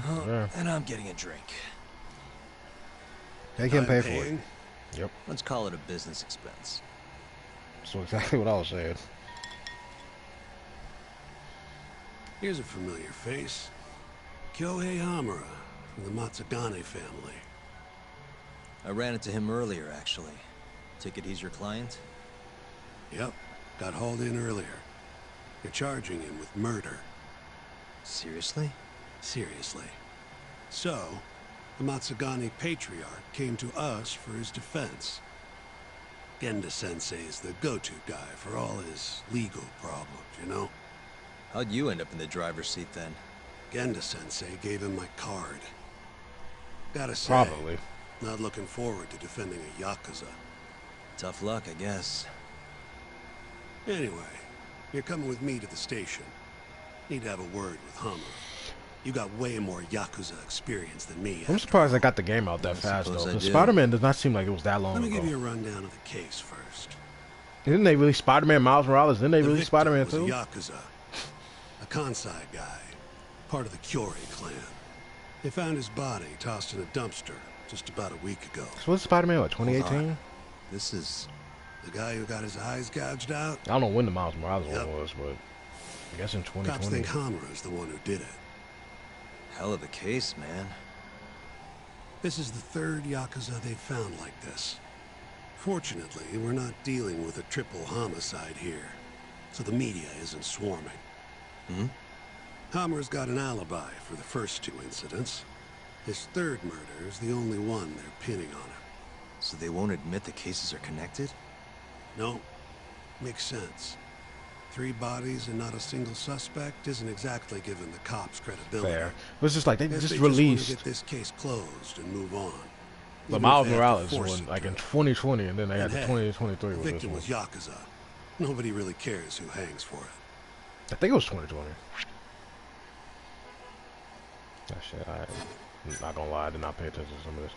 Yeah. And I'm getting a drink. They can I'm pay for paying? it. Yep. Let's call it a business expense. That's exactly what I was saying. Here's a familiar face. Kyohei Hamura from the Matsugane family. I ran into him earlier, actually. Ticket he's your client? Yep, got hauled in earlier. You're charging him with murder. Seriously? Seriously. So, the Matsugane patriarch came to us for his defense. Genda-sensei is the go-to guy for all his legal problems, you know? How'd you end up in the driver's seat then? Genda-sensei gave him my card. Gotta say, Probably. not looking forward to defending a Yakuza. Tough luck, I guess. Anyway, you're coming with me to the station. Need to have a word with Hamura. You got way more Yakuza experience than me. I'm surprised I got the game out that fast, though. suppose I Because did. Spider-Man does not seem like it was that long Let me ago. give you a rundown of the case first. Didn't they release Spider-Man Miles Morales? Didn't they The release victim Spider-Man was a 2? Yakuza, a Kansai guy, part of the Kyorei clan. They found his body tossed in a dumpster just about a week ago. So what's Spider-Man, what, 2018? This is... The guy who got his eyes gouged out? I don't know when the Miles Morales Yep. one was, but I guess in Cops 2020. think Hamura's the one who did it. hell of a case, man. This is the third Yakuza they've found like this. Fortunately, we're not dealing with a triple homicide here, so the media isn't swarming. Hmm? Hammer's got an alibi for the first two incidents. His third murder is the only one they're pinning on him. So they won't admit the cases are connected? No, makes sense. 3 bodies and not a single suspect isn't exactly giving the cops credibility. Fair. But it's just like they Guess just they want to released get this case closed and move on. the Even Miles if they have to Morales force one, it like in to. 2020, and then they had And the hey, 2023 The with this victim one. was Yakuza. Nobody really cares who hangs for it. I think it was 2020. That shit, I'm not gonna lie, I did not pay attention to some of this.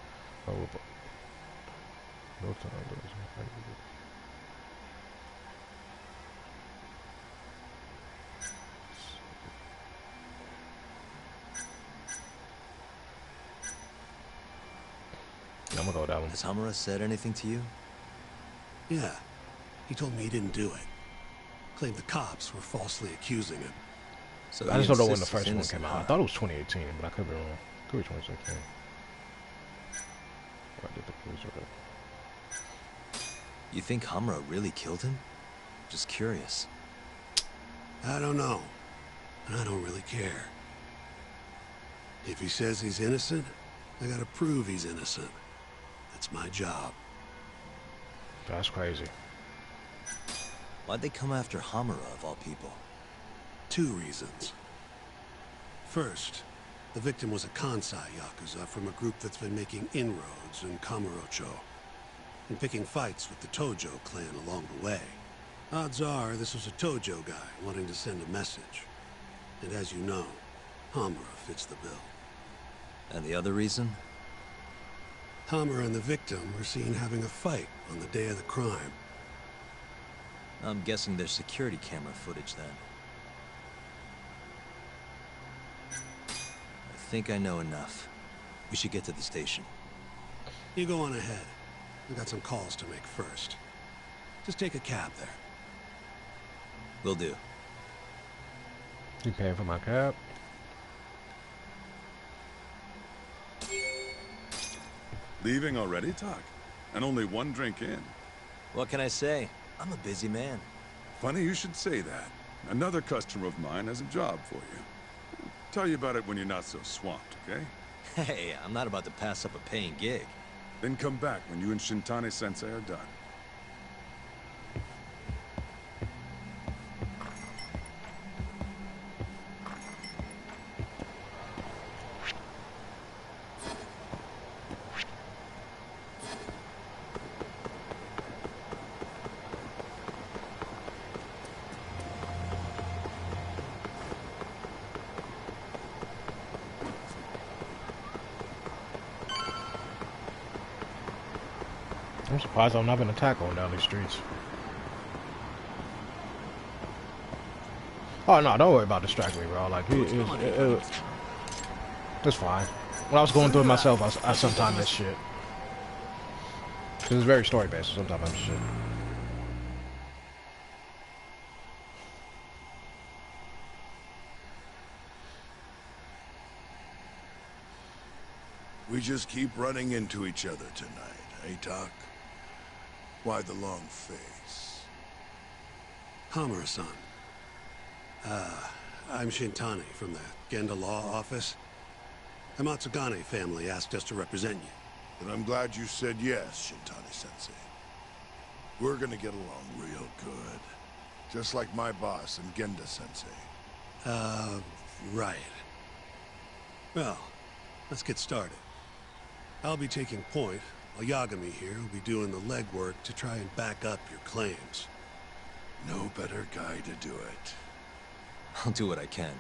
Oh, no time. I'm gonna go with that one. Has Hamura said anything to you? Yeah, he told me he didn't do it. Claimed the cops were falsely accusing him. So I he just don't know when the insists he's first one innocent, came out. I huh? thought it was 2018, but I could be wrong. Could be 2016. I did the police record. You think Hamura really killed him? Just curious. I don't know. And I don't really care. If he says he's innocent, I gotta prove he's innocent. That's my job. That's crazy. Why'd they come after Hamura, of all people? 2 reasons. First, the victim was a Kansai Yakuza from a group that's been making inroads in Kamurocho and picking fights with the Tojo clan along the way. Odds are this was a Tojo guy wanting to send a message. And as you know, Hamura fits the bill. And the other reason? Hamura and the victim were seen having a fight on the day of the crime. I'm guessing there's security camera footage then. I think I know enough. We should get to the station. You go on ahead. I've got some calls to make first. Just take a cab there. Will do. You paying for my cab? Leaving already, Talk? And only 1 drink in. What can I say? I'm a busy man. Funny you should say that. Another customer of mine has a job for you. Tell you about it when you're not so swamped, okay? Hey, I'm not about to pass up a paying gig. Then come back when you and Shintani-sensei are done. I'm surprised I've not been attacked going down these streets. Oh no, don't worry about distracting me, bro. Like, it's fine. When I was going through it myself, I sometimes miss shit. Cause it's very story based, so sometimes I miss shit. We just keep running into each other tonight, eh, Doc? Why the long face? Hamura-san. I'm Shintani from the Genda Law Office. The Matsugane family asked us to represent you. And I'm glad you said yes, Shintani-sensei. We're gonna get along real good. Just like my boss and Genda-sensei. Right. Well, let's get started. I'll be taking point, while Yagami here will be doing the legwork to try and back up your claims. No better guy to do it. I'll do what I can.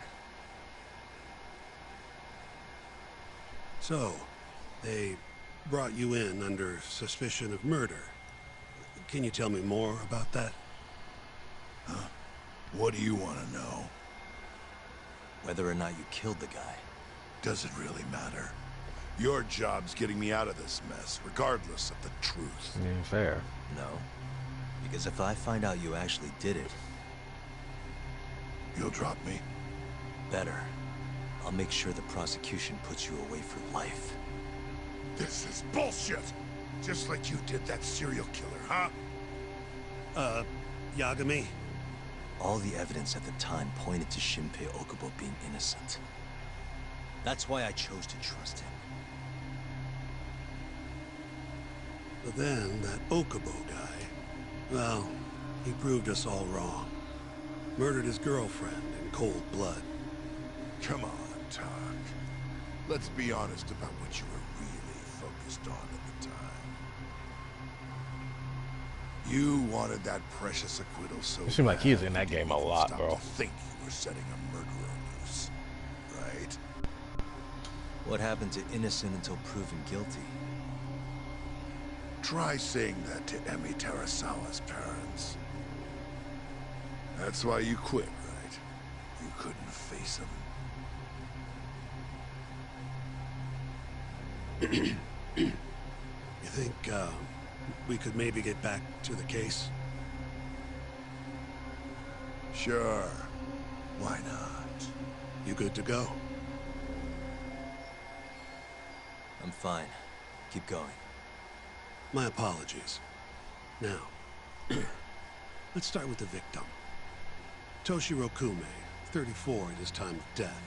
So, they brought you in under suspicion of murder. Can you tell me more about that? Huh? What do you want to know? Whether or not you killed the guy. Does it really matter? Your job's getting me out of this mess, regardless of the truth. Fair. No. Because if I find out you actually did it... You'll drop me? Better. I'll make sure the prosecution puts you away for life. This is bullshit! Just like you did that serial killer, huh? Yagami? All the evidence at the time pointed to Shinpei Okubo being innocent. That's why I chose to trust him. But then, that Okubo guy, well, he proved us all wrong. Murdered his girlfriend in cold blood. Come on, Talk. Let's be honest about what you were really focused on at the time. You wanted that precious acquittal so It seemed like he's bad in that you game a didn't lot, stop bro. to think you were setting a murderer loose, right? What happened to innocent until proven guilty? Try saying that to Emi Terasawa's parents. That's why you quit, right? You couldn't face them. You think, we could maybe get back to the case? Sure. Why not? You good to go? I'm fine. Keep going. My apologies. Now, Let's start with the victim. Toshiro Kume, 34 at his time of death.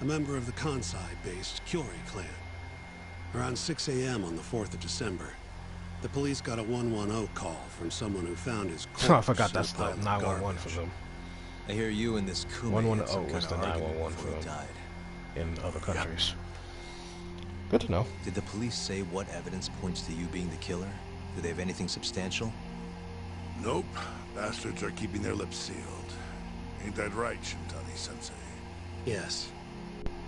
A member of the Kansai-based Kyori clan. Around 6 a.m. on the 4th of December, the police got a 110 call from someone who found his corpse I forgot in a that's the pile of 911 for garbage. them. I hear you and this Kume 110 had some was kind the of argument 911 for before he them died. in other countries. Good to know. Did the police say what evidence points to you being the killer? Do they have anything substantial? Nope. Bastards are keeping their lips sealed. Ain't that right, Shintani-sensei? Yes.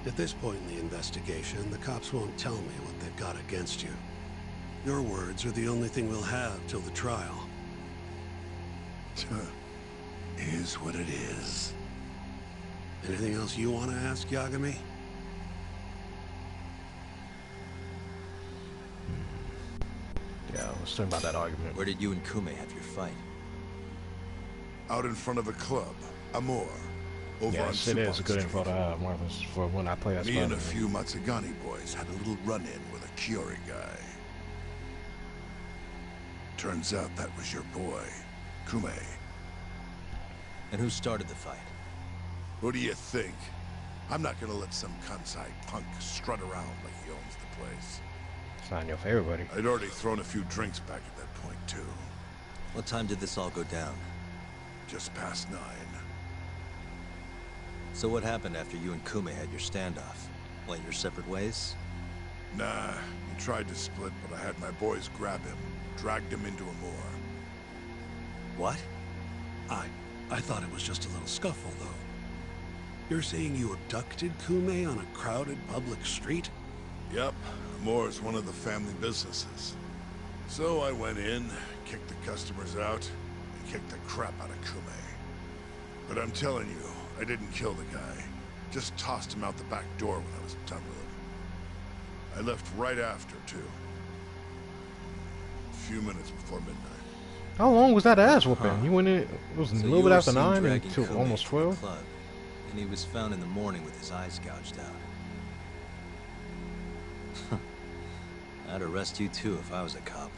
At this point in the investigation, the cops won't tell me what they've got against you. Your words are the only thing we'll have till the trial. Is what it is. Anything else you want to ask, Yagami? Yeah, let's talk about that argument. Where did you and Kume have your fight? Out in front of a club. Amor. Over on Yes, it is a Supon good Street. info to have, Marcus, for when I play that Me and a Spider-Man. few Matsugani boys had a little run-in with a Kyori guy. Turns out that was your boy, Kume. And who started the fight? What do you think? I'm not gonna let some Kansai punk strut around like he owns the place. It's not your favorite, buddy. I'd already thrown a few drinks back at that point, too. What time did this all go down? Just past 9. So what happened after you and Kume had your standoff? Went your separate ways? Nah, he tried to split, but I had my boys grab him, dragged him into a moor. What? I thought it was just a little scuffle, though. You're saying you abducted Kume on a crowded public street? Yep, Moor's one of the family businesses. So I went in, kicked the customers out, and kicked the crap out of Kume. But I'm telling you, I didn't kill the guy. Just tossed him out the back door when I was done with him. I left right after, too. A few minutes before midnight. How long was that ass whooping? You went in, it was a So little you bit were after seen 9 dragging until Kume almost to the 12? club, and he was found in the morning with his eyes gouged out. I'd arrest you too if I was a cop.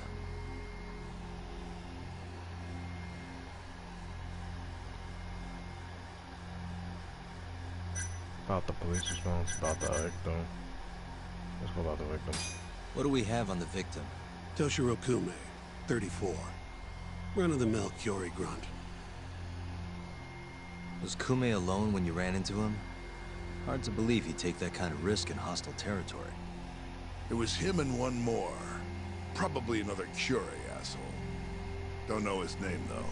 About the police response, about the victim. Let's go about the victim. What do we have on the victim? Toshiro Kume, 34. Run-of-the-mill Kyori grunt. Was Kume alone when you ran into him? Hard to believe he'd take that kind of risk in hostile territory. It was him and one more. Probably another Kyori asshole. Don't know his name, though.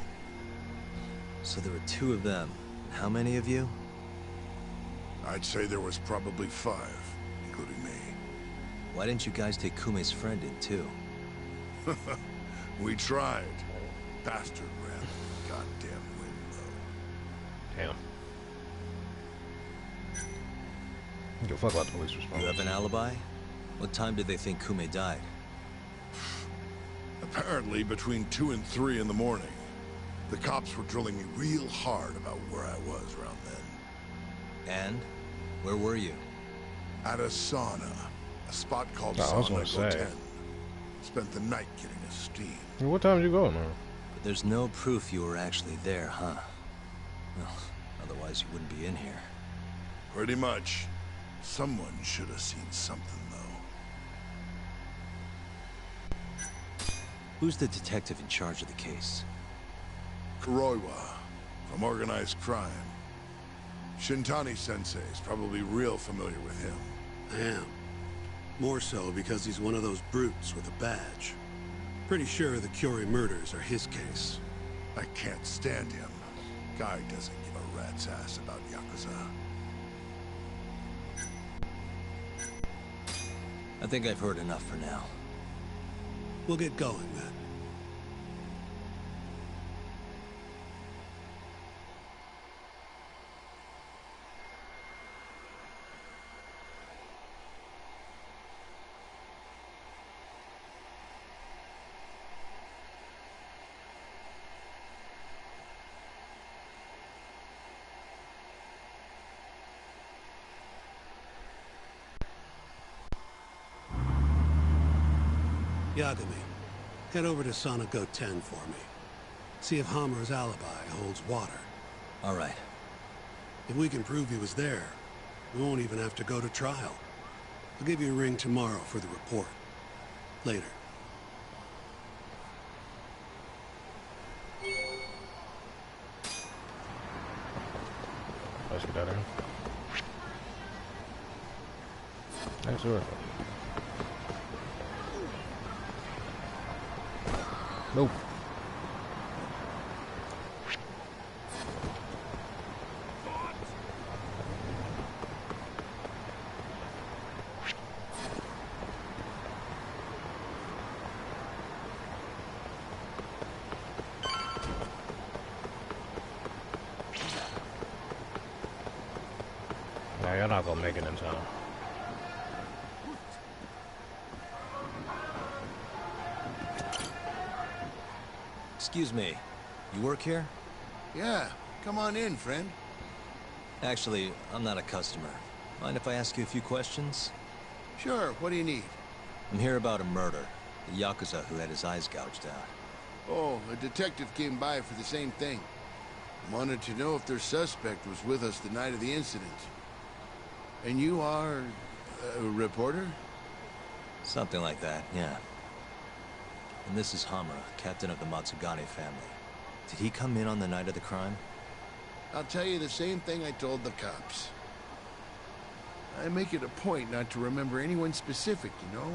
So there were 2 of them. And how many of you? I'd say there was probably 5, including me. Why didn't you guys take Kume's friend in too? We tried. Bastard ran the goddamn wind, though. Damn. Give a fuck about the police response. You have an alibi? What time did they think Kume died? Apparently between 2 and 3 in the morning. The cops were drilling me real hard about where I was around then. And? Where were you? At a sauna. A spot called I was gonna Sauna say. Goten. Spent the night getting a steam. What time did you go, man? But there's no proof you were actually there, huh? Well, otherwise you wouldn't be in here. Pretty much. Someone should have seen something, though. Who's the detective in charge of the case? Kuroiwa, from organized crime. Shintani-sensei is probably real familiar with him. I am. More so because he's one of those brutes with a badge. Pretty sure the Kyori murders are his case. I can't stand him. Guy doesn't give a rat's ass about Yakuza. I think I've heard enough for now. We'll get going then. Yagami, head over to Sauna Goten for me. See if Hammer's alibi holds water. All right. If we can prove he was there, we won't even have to go to trial. I'll give you a ring tomorrow for the report. Later. Let's get out of here. Thanks for it. Nope. Nah, you're not gonna make it in time. Excuse me. You work here? Yeah, come on in, friend. Actually, I'm not a customer. Mind if I ask you a few questions? Sure, what do you need? I'm here about a murder. The Yakuza who had his eyes gouged out. Oh, a detective came by for the same thing. Wanted to know if their suspect was with us the night of the incident. And you are a reporter? Something like that, yeah. And this is Hamura, captain of the Matsugane family. Did he come in on the night of the crime? I'll tell you the same thing I told the cops. I make it a point not to remember anyone specific, you know?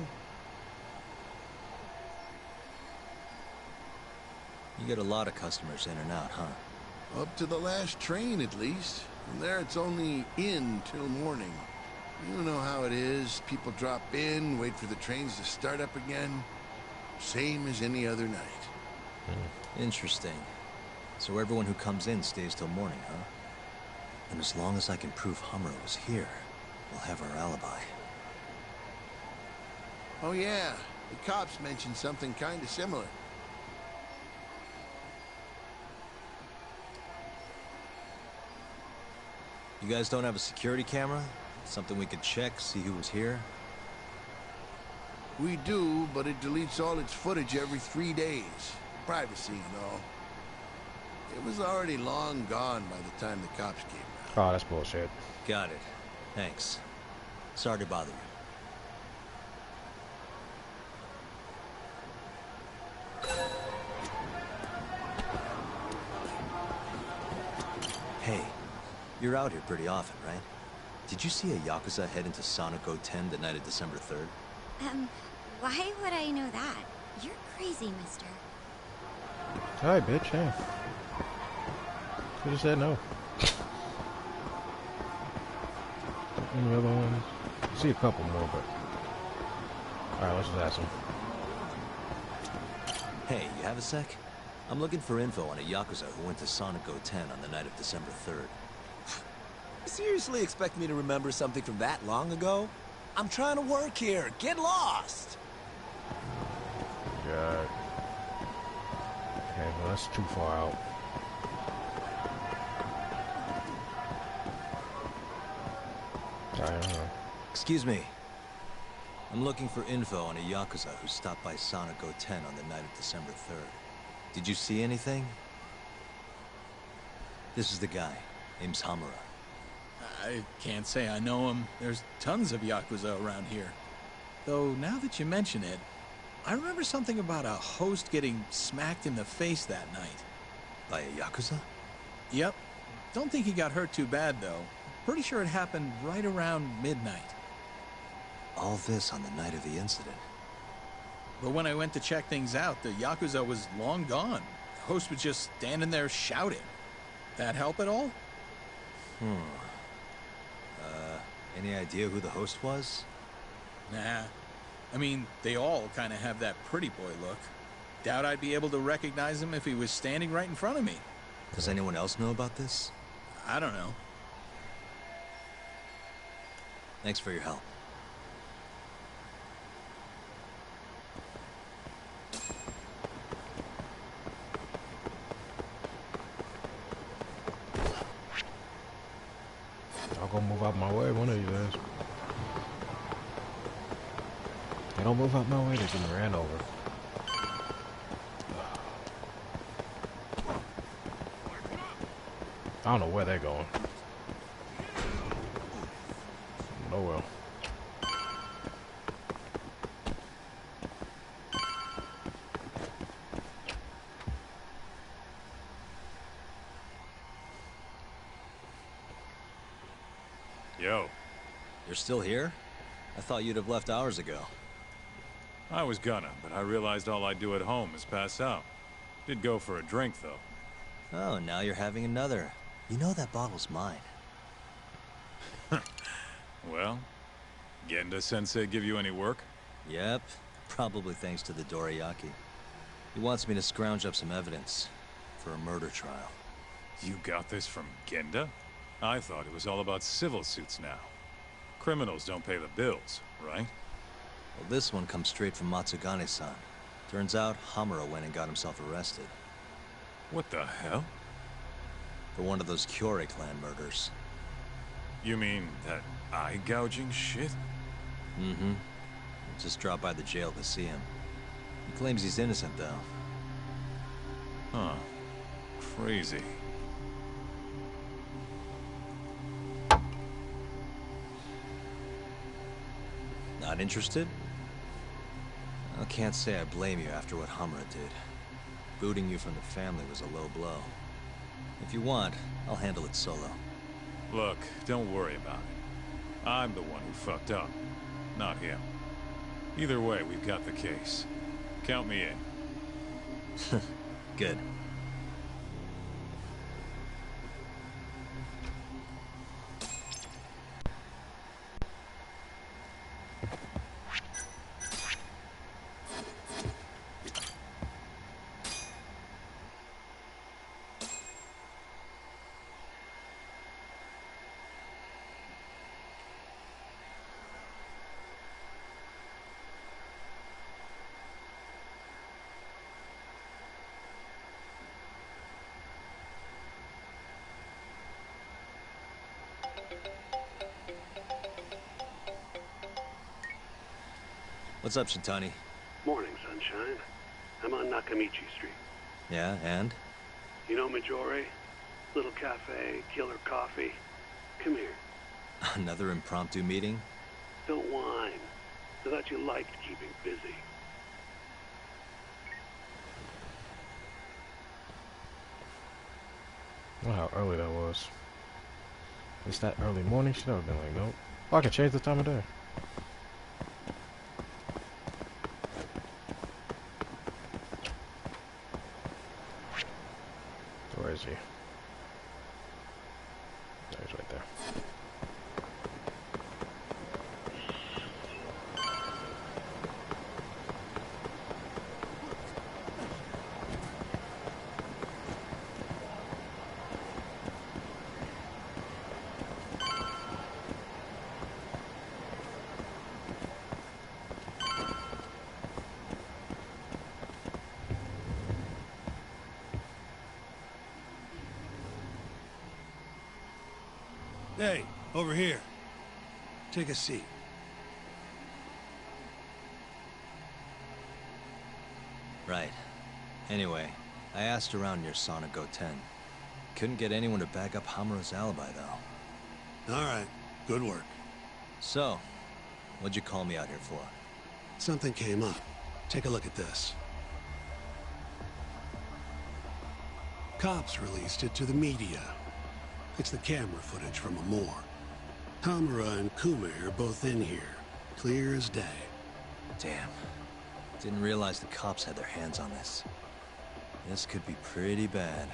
You get a lot of customers in and out, huh? Up to the last train, at least. From there, it's only in till morning. You know how it is. People drop in, wait for the trains to start up again. Same as any other night. Interesting. So everyone who comes in stays till morning, huh? And as long as I can prove Hamura was here, we'll have our alibi. Oh yeah, the cops mentioned something kind of similar. You guys don't have a security camera? Something we could check, see who was here? We do, but it deletes all its footage every 3 days. Privacy and all. It was already long gone by the time the cops came around. Oh, that's bullshit. Got it. Thanks. Sorry to bother you. Hey, you're out here pretty often, right? Did you see a Yakuza head into Sonico 10 the night of December 3rd? Why would I know that? You're crazy, mister. Hi, bitch. Hey. Could have said no. Any other ones? I see a couple more, but... Alright, let's just ask them. Hey, you have a sec? I'm looking for info on a Yakuza who went to Sonico 10 on the night of December 3rd. You seriously expect me to remember something from that long ago? I'm trying to work here. Get lost! God. Okay, well, that's too far out. I don't know. Excuse me. I'm looking for info on a Yakuza who stopped by Sonico 10 on the night of December 3rd. Did you see anything? This is the guy. Name's Hamura. I can't say I know him. There's tons of Yakuza around here. Though, now that you mention it, I remember something about a host getting smacked in the face that night. By a Yakuza? Yep. Don't think he got hurt too bad, though. Pretty sure it happened right around midnight. All this on the night of the incident. But when I went to check things out, the Yakuza was long gone. The host was just standing there shouting. That help at all? Any idea who the host was? Nah. I mean, they all kind of have that pretty boy look. Doubt I'd be able to recognize him if he was standing right in front of me. Does anyone else know about this? I don't know. Thanks for your help. Y'all gonna move out my way, one of you guys. They don't move out my way, they're getting ran over. I don't know where they're going. Nowhere. Yo. You're still here? I thought you'd have left hours ago. I was gonna, but I realized all I do at home is pass out. Did go for a drink, though. Oh, now you're having another. You know that bottle's mine. Well, Genda-sensei give you any work? Yep, probably thanks to the Dorayaki. He wants me to scrounge up some evidence for a murder trial. You got this from Genda? I thought it was all about civil suits now. Criminals don't pay the bills, right? Well, this one comes straight from Matsugane-san. Turns out Hamura went and got himself arrested. What the hell? For one of those Kyorei clan murders. You mean that eye-gouging shit? Mm-hmm. Just dropped by the jail to see him. He claims he's innocent, though. Huh. Crazy. Not interested? I can't say I blame you after what Hamura did. Booting you from the family was a low blow. If you want, I'll handle it solo. Look, don't worry about it. I'm the one who fucked up, not him. Either way, we've got the case. Count me in. Good. What's up, Shintani? Morning, sunshine. I'm on Nakamichi Street. Yeah, and? You know Majore? Little cafe, killer coffee. Come here. Another impromptu meeting? Don't whine. I thought you liked keeping busy. I don't know how early that was. It's that early morning? Should have been like, nope. Oh, I can change the time of day. Where is he? Oh, he's right there. Hey, over here. Take a seat. Right. Anyway, I asked around near Sonic 10. Couldn't get anyone to back up Hamura's alibi, though. All right. Good work. So, what'd you call me out here for? Something came up. Take a look at this. Cops released it to the media. It's the camera footage from a morgue. Hamura and Kume are both in here. Clear as day. Damn. Didn't realize the cops had their hands on this. This could be pretty bad.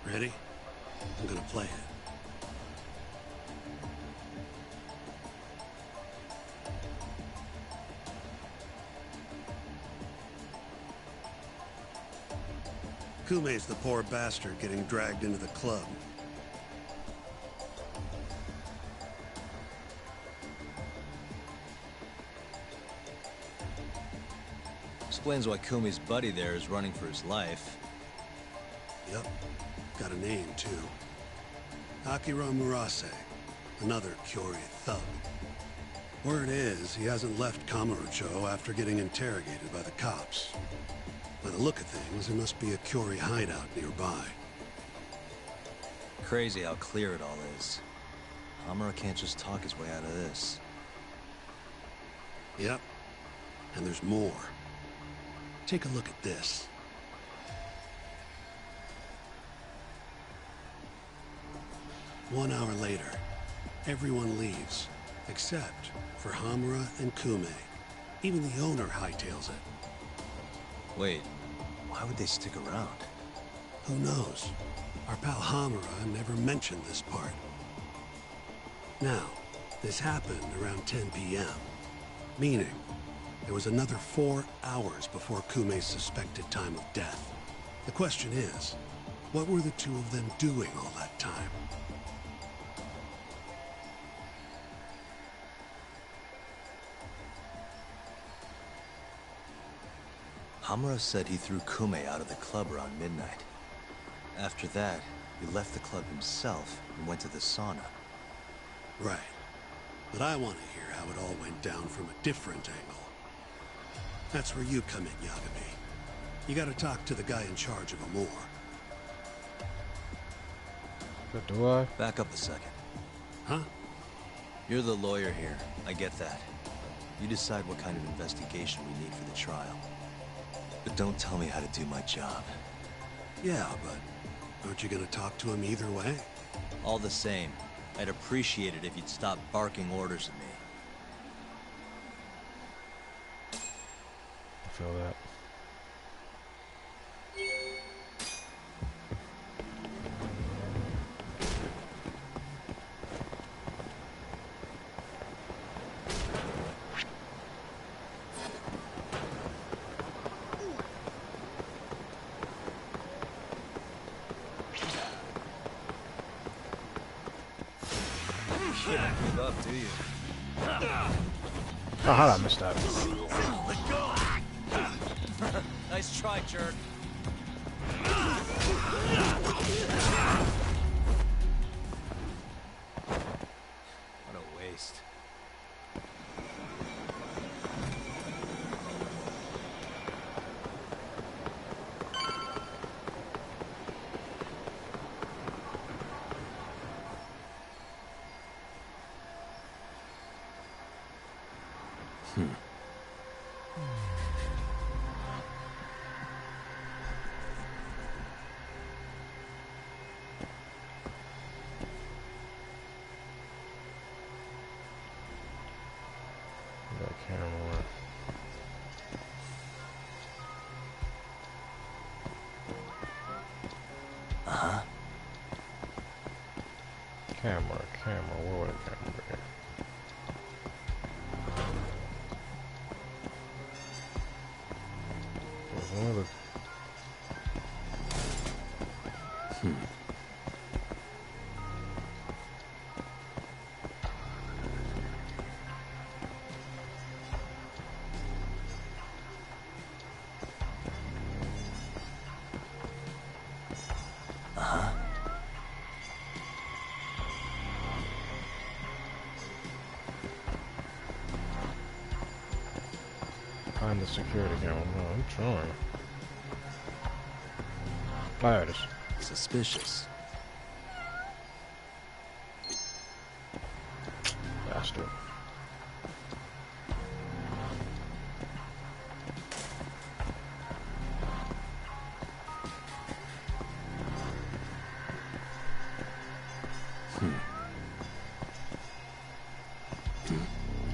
Ready? I'm gonna play it. Kume's the poor bastard getting dragged into the club. Explains why Kumi's buddy there is running for his life. Yep. Got a name, too. Akira Murase. Another Kyorei thug. Word is, he hasn't left Kamurocho after getting interrogated by the cops. By the look of things, there must be a Kyorei hideout nearby. Crazy how clear it all is. Hamura can't just talk his way out of this. Yep. And there's more. Take a look at this. One hour later, everyone leaves, except for Hamura and Kume. Even the owner hightails it. Wait, why would they stick around? Who knows? Our pal Hamura never mentioned this part. Now, this happened around 10 p.m., meaning there was another 4 hours before Kume's suspected time of death. The question is, what were the two of them doing all that time? Hamura said he threw Kume out of the club around midnight. After that, he left the club himself and went to the sauna. Right. But I want to hear how it all went down from a different angle. That's where you come in, Yagami. You gotta talk to the guy in charge of Amor. But do I? Back up a second. Huh? You're the lawyer here. I get that. You decide what kind of investigation we need for the trial. But don't tell me how to do my job. Yeah, but aren't you gonna talk to him either way? All the same, I'd appreciate it if you'd stop barking orders at me. I feel that. You don't give up, do you? Oh, how did I miss that? Let go! Nice try, jerk. What a waste. Camera, where would the camera be? There's one of the... Find the security camera. No, I'm trying. Oh, there it is. Suspicious. Bastard.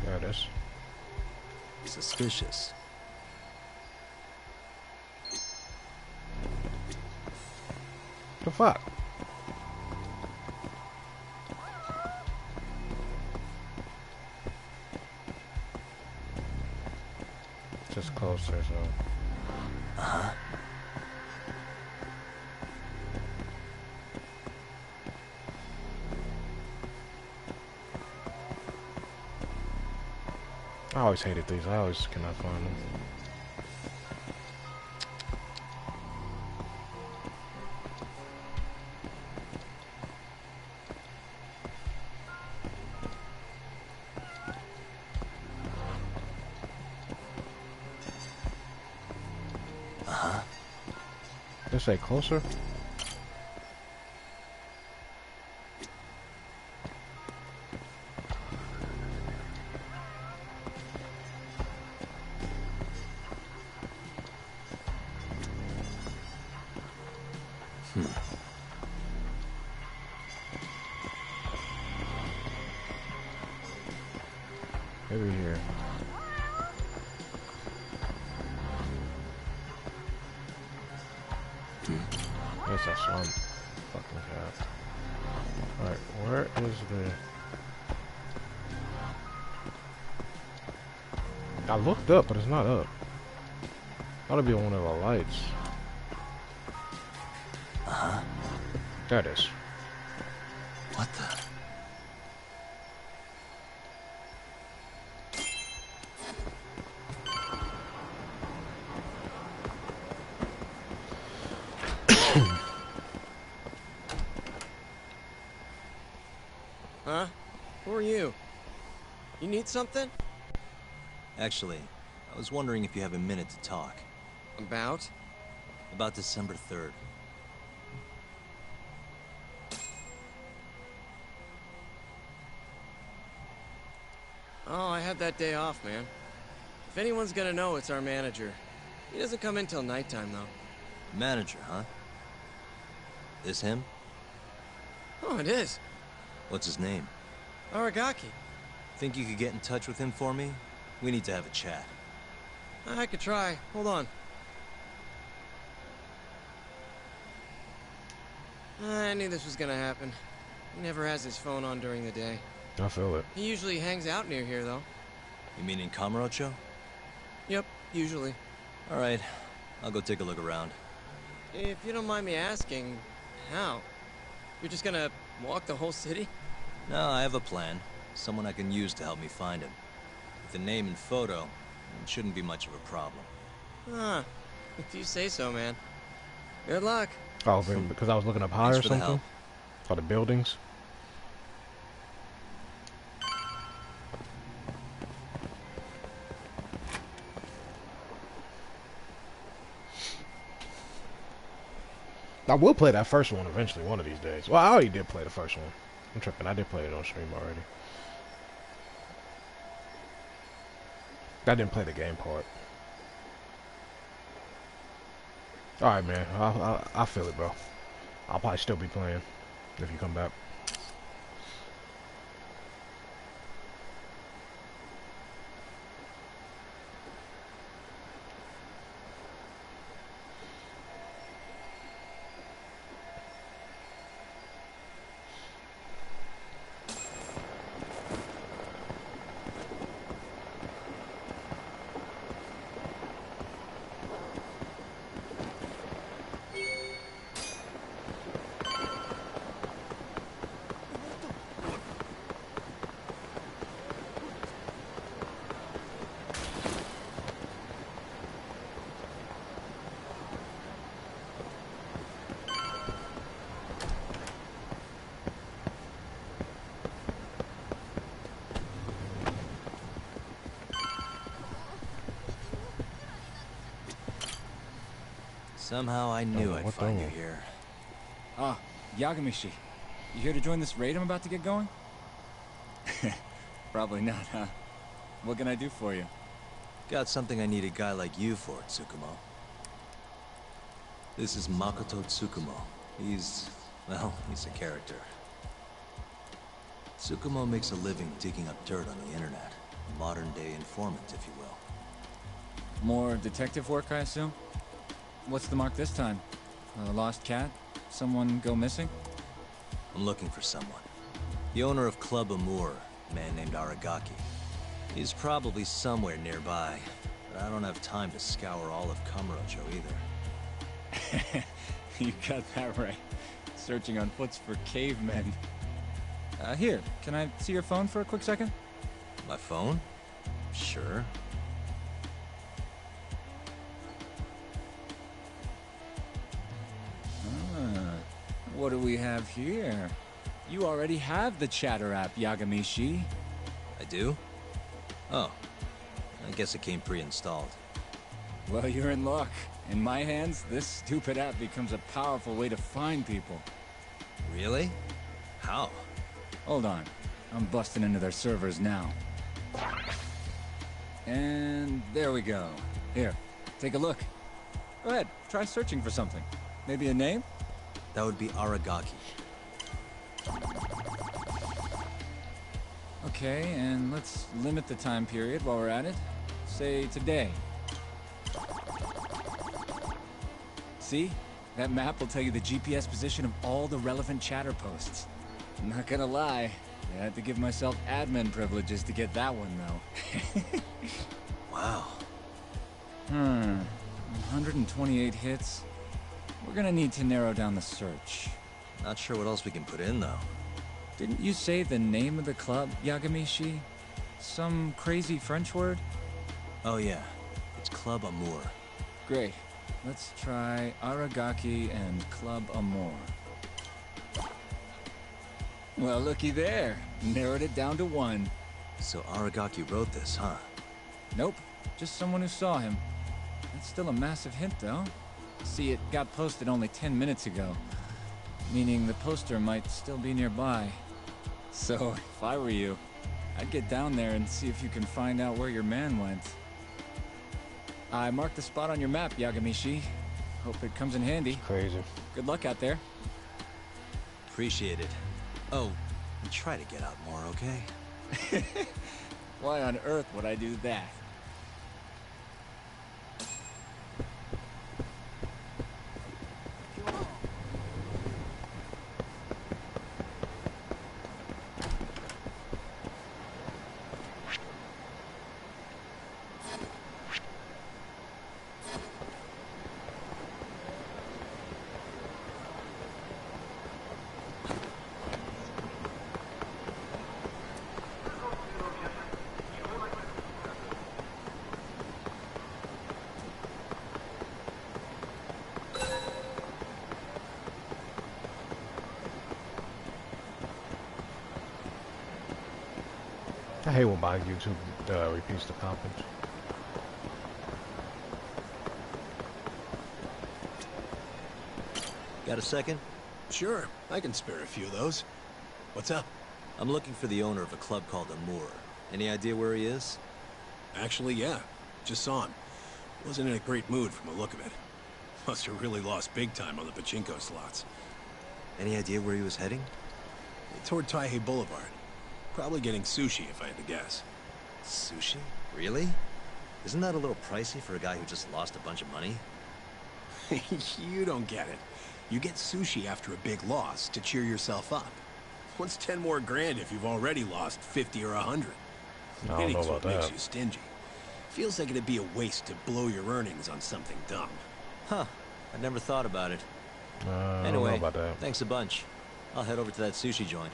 There it is. Suspicious. The fuck? Just closer, so. Uh-huh. I always hated these. I always cannot find them. Uh-huh. Did it say closer? Maybe here. Guess that's some fucking cat. Alright, where is the... I looked up, but it's not up. Ought to be on one of the lights. Uh-huh. There it is. What the? Huh? Who are you? You need something? Actually, I was wondering if you have a minute to talk. About? About December 3rd. Oh, I had that day off, man. If anyone's gonna know, it's our manager. He doesn't come in till nighttime, though. Manager, huh? This him? Oh, it is. What's his name? Aragaki. Think you could get in touch with him for me? We need to have a chat. I could try. Hold on. I knew this was gonna happen. He never has his phone on during the day. I feel it. He usually hangs out near here, though. You mean in Kamurocho? Yep, usually. Alright, I'll go take a look around. If you don't mind me asking, how? You're just gonna walk the whole city? No, I have a plan. Someone I can use to help me find him. With a name and photo, it shouldn't be much of a problem. Huh. If you say so, man. Good luck. Oh, because I was looking up high or something? Or the buildings? I will play that first one eventually, one of these days. Well, I already did play the first one. I'm tripping. I did play it on stream already. I didn't play the game part. Alright, man. I feel it, bro. I'll probably still be playing if you come back. Somehow I knew I'd find you here. Ah, Yagamishi. You here to join this raid I'm about to get going? Probably not, huh? What can I do for you? Got something I need a guy like you for, Tsukumo. This is Makoto Tsukumo. He's a character. Tsukumo makes a living digging up dirt on the internet. A modern-day informant, if you will. More detective work, I assume? What's the mark this time? A lost cat? Someone go missing? I'm looking for someone. The owner of Club Amour, a man named Aragaki. He's probably somewhere nearby, but I don't have time to scour all of Kamurocho either. You got that right. Searching on foots for cavemen. Here, can I see your phone for a quick second? My phone? Sure. What do we have here? You already have the chatter app, Yagamishi. I do? Oh. I guess it came pre-installed. Well, you're in luck. In my hands, this stupid app becomes a powerful way to find people. Really? How? Hold on. I'm busting into their servers now. And there we go. Here, take a look. Go ahead, try searching for something. Maybe a name? That would be Aragaki. Okay, and let's limit the time period while we're at it. Say today. See? That map will tell you the GPS position of all the relevant chatter posts. I'm not gonna lie, I had to give myself admin privileges to get that one, though. Wow. 128 hits. We're gonna need to narrow down the search. Not sure what else we can put in, though. Didn't you say the name of the club, Yagamishi? Some crazy French word? Oh yeah, it's Club Amour. Great. Let's try Aragaki and Club Amour. Well, looky there. Narrowed it down to 1. So Aragaki wrote this, huh? Nope. Just someone who saw him. That's still a massive hint, though. See, it got posted only 10 minutes ago. Meaning the poster might still be nearby. So, if I were you, I'd get down there and see if you can find out where your man went. I marked the spot on your map, Yagamishi. Hope it comes in handy. Crazy. Good luck out there. Appreciate it. Oh, and try to get out more, okay? Why on earth would I do that? I hate when my YouTube repeats the comments. Got a second? Sure, I can spare a few of those. What's up? I'm looking for the owner of a club called Amour. Any idea where he is? Actually, yeah. Just saw him. Wasn't in a great mood from the look of it. Must have really lost big time on the pachinko slots. Any idea where he was heading? Toward Taihei Boulevard. Probably getting sushi, if I had to guess. Sushi? Really? Isn't that a little pricey for a guy who just lost a bunch of money? You don't get it. You get sushi after a big loss to cheer yourself up. What's 10 more grand if you've already lost 50 or 100? I don't know Hitting's about what makes that. you stingy. Feels like it'd be a waste to blow your earnings on something dumb. Huh. I never thought about it. I don't Anyway, know about that. thanks a bunch. I'll head over to that sushi joint.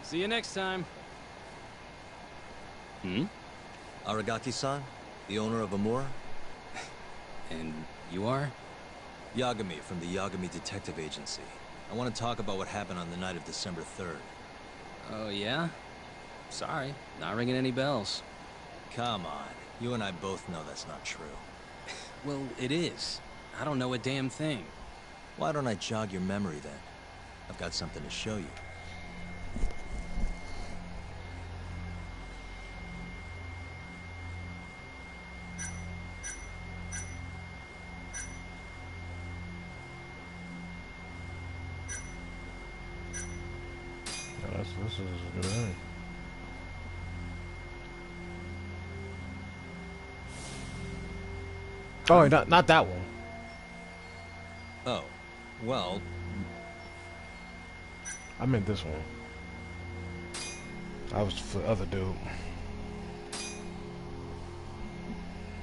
See you next time. Aragaki-san, the owner of Amour? And you are? Yagami from the Yagami Detective Agency. I want to talk about what happened on the night of December 3rd. Oh, yeah? Sorry, not ringing any bells. Come on, you and I both know that's not true. Well, it is. I don't know a damn thing. Why don't I jog your memory then? I've got something to show you. This is a good thing. Oh, not that one. Oh, well... I meant this one. I was for the other dude.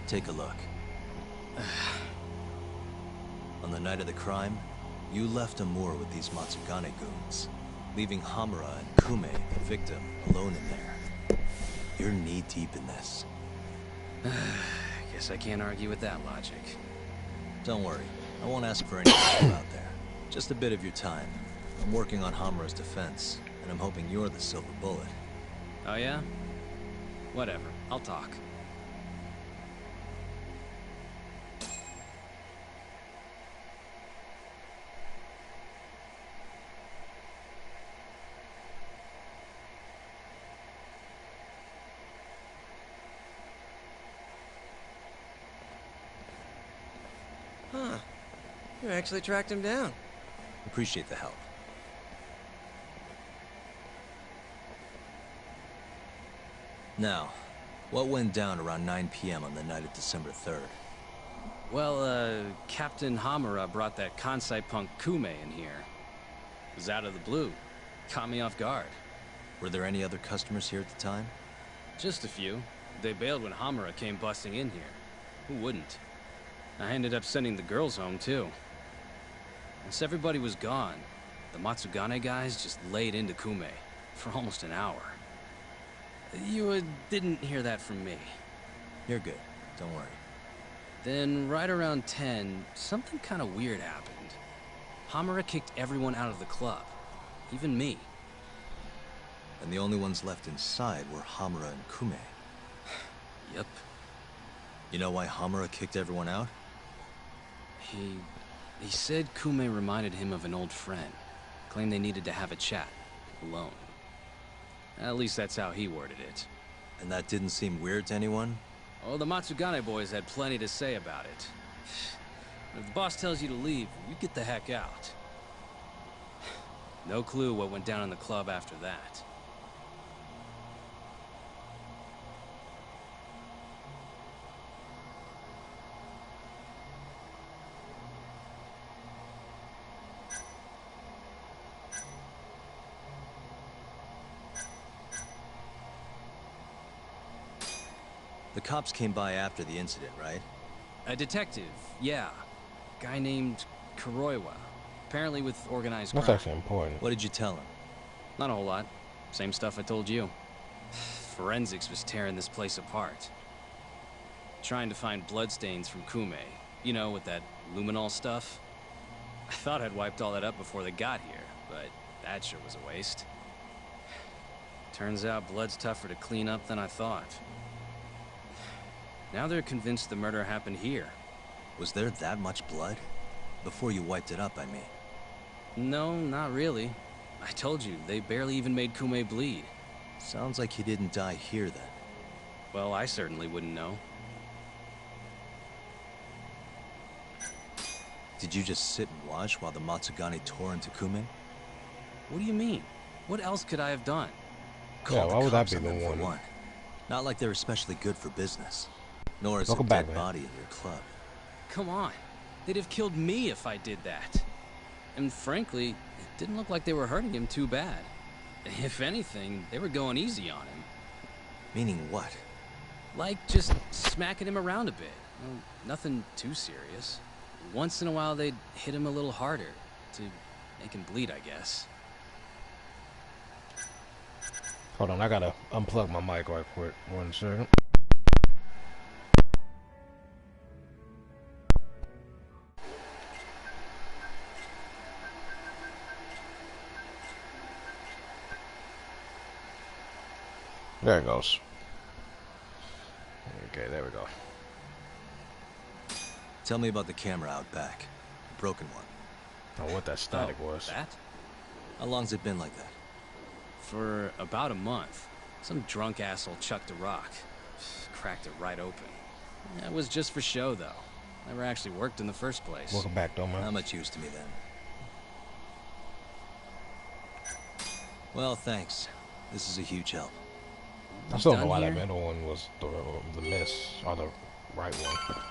Take a look. On the night of the crime, you left Amour with these Matsugane goons, leaving Hamura and Kume, the victim, alone in there. You're knee-deep in this. Guess I can't argue with that logic. Don't worry. I won't ask for any help out there. Just a bit of your time. I'm working on Hamura's defense, and I'm hoping you're the silver bullet. Oh yeah? Whatever. I'll talk. Huh. You actually tracked him down. Appreciate the help. Now, what went down around 9 p.m. on the night of December 3rd? Well, Captain Hamura brought that Kansai punk Kume in here. It was out of the blue. Caught me off guard. Were there any other customers here at the time? Just a few. They bailed when Hamura came busting in here. Who wouldn't? I ended up sending the girls home, too. Once everybody was gone, the Matsugane guys just laid into Kume for almost an hour. You didn't hear that from me. You're good. Don't worry. Then, right around 10, something kind of weird happened. Hamura kicked everyone out of the club. Even me. And the only ones left inside were Hamura and Kume. Yep. You know why Hamura kicked everyone out? He said Kume reminded him of an old friend. Claimed they needed to have a chat. Alone. At least that's how he worded it. And that didn't seem weird to anyone? Oh, the Matsugane boys had plenty to say about it. If the boss tells you to leave, you get the heck out. No clue what went down in the club after that. The cops came by after the incident, right? A detective, yeah. Guy named Kuroiwa. Apparently with organized crime. That's actually important. What did you tell him? Not a whole lot. Same stuff I told you. Forensics was tearing this place apart. Trying to find bloodstains from Kume. You know, with that luminol stuff. I thought I'd wiped all that up before they got here, but that sure was a waste. Turns out blood's tougher to clean up than I thought. Now they're convinced the murder happened here. Was there that much blood? Before you wiped it up, I mean. No, not really. I told you, they barely even made Kume bleed. Sounds like he didn't die here then. Well, I certainly wouldn't know. Did you just sit and watch while the Matsugane tore into Kume? What do you mean? What else could I have done? Yeah, why would that be the one? Not like they're especially good for business. Nor is Welcome a back, dead man. body in your club. Come on. They'd have killed me if I did that. And frankly, it didn't look like they were hurting him too bad. If anything, they were going easy on him. Meaning what? Like just smacking him around a bit. Well, nothing too serious. Once in a while, they'd hit him a little harder to make him bleed, I guess. Hold on, I gotta unplug my mic right quick. 1 second. There it goes. Okay, there we go. Tell me about the camera out back. The broken one. Oh, what that static was. That? How long's it been like that? For about a month. Some drunk asshole chucked a rock. Cracked it right open. It was just for show, though. Never actually worked in the first place. Welcome back, though, man. Not much use to me then. Well, thanks. This is a huge help. I still don't know why that middle one was the miss, or the right one.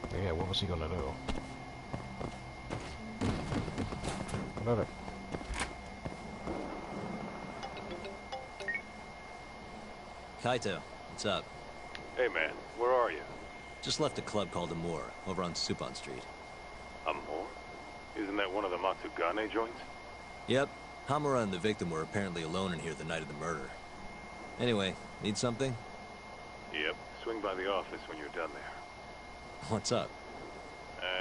But yeah, what was he gonna do? Whatever. Kaito, what's up? Hey man, where are you? Just left a club called Amur, over on Supon Street. Amur? Isn't that one of the Matsugane joints? Yep. Hamura and the victim were apparently alone in here the night of the murder. Anyway, need something? Yep. Swing by the office when you're done there. What's up?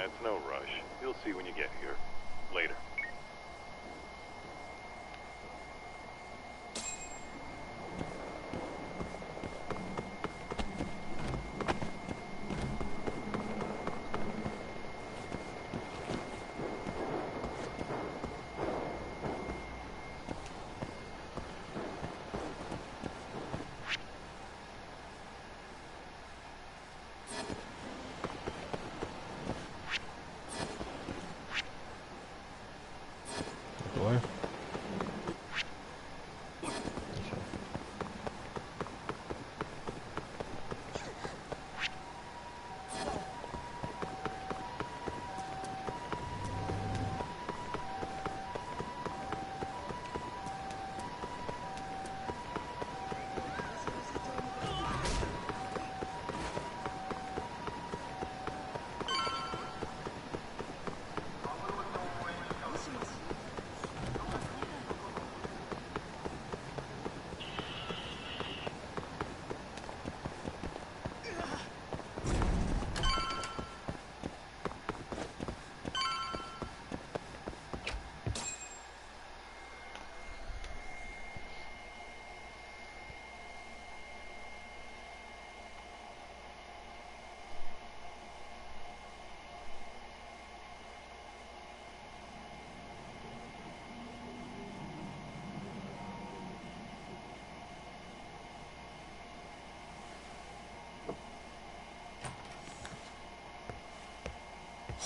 it's no rush. You'll see when you get here. Later. Boy.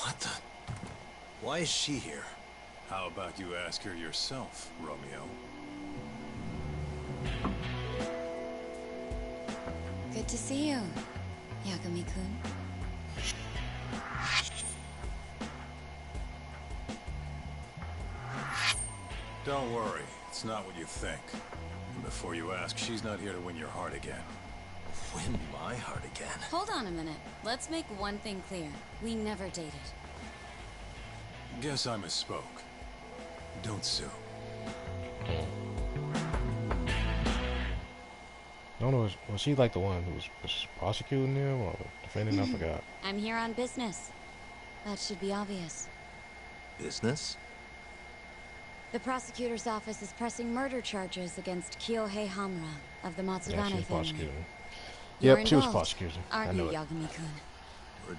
What the? Why is she here? How about you ask her yourself, Romeo? Good to see you, Yagami-kun. Don't worry, it's not what you think. And before you ask, she's not here to win your heart again. Win my heart again? Hold on a minute. Let's make one thing clear. We never dated. Guess I misspoke. Don't sue. I don't know, was she like the one who was prosecuting them or defending? I forgot. I'm here on business. That should be obvious. Business? The prosecutor's office is pressing murder charges against Kyohei Hamura of the Matsugane Yeah, she was family. prosecuting. You're Yep, she was involved, prosecuting. I aren't know you, it. Yagami-kun?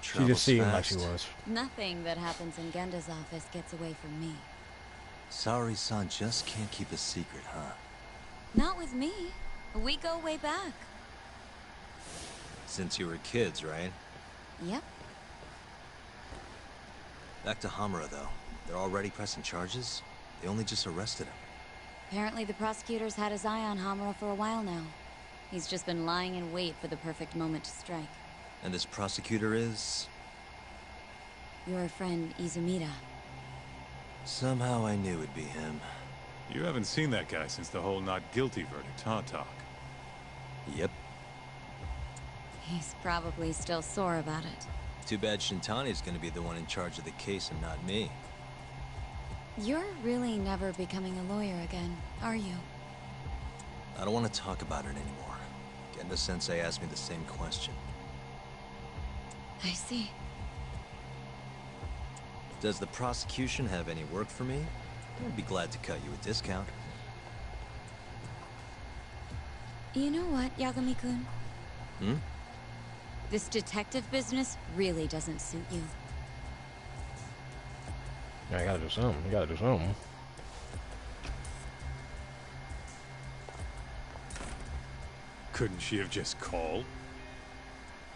She just seemed like she was. Nothing that happens in Genda's office gets away from me. Saori-san just can't keep a secret, huh? Not with me. We go way back. Since you were kids, right? Yep. Back to Hamura, though. They're already pressing charges? They only just arrested him. Apparently the prosecutor's had his eye on Hamura for a while now. He's just been lying in wait for the perfect moment to strike. And this prosecutor is? Your friend Izumida. Somehow I knew it'd be him. You haven't seen that guy since the whole not guilty verdict, huh, Talk? Yep. He's probably still sore about it. Too bad Shintani's gonna be the one in charge of the case and not me. You're really never becoming a lawyer again, are you? I don't want to talk about it anymore. Genda-sensei asked me the same question. I see. Does the prosecution have any work for me? I'd be glad to cut you a discount. You know what, Yagami-kun? Hmm? This detective business really doesn't suit you. Yeah, I gotta do something. You gotta do something. Couldn't she have just called?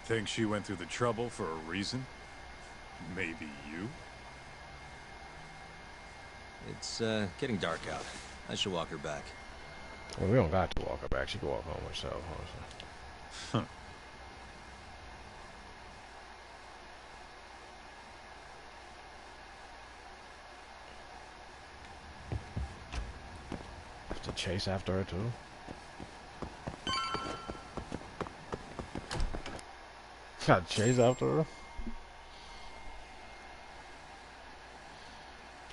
Think she went through the trouble for a reason? Maybe you? It's, getting dark out. I should walk her back. Well, we don't got to walk her back. She can walk home herself, honestly. Huh. Have to chase after her, too. Gotta chase after her?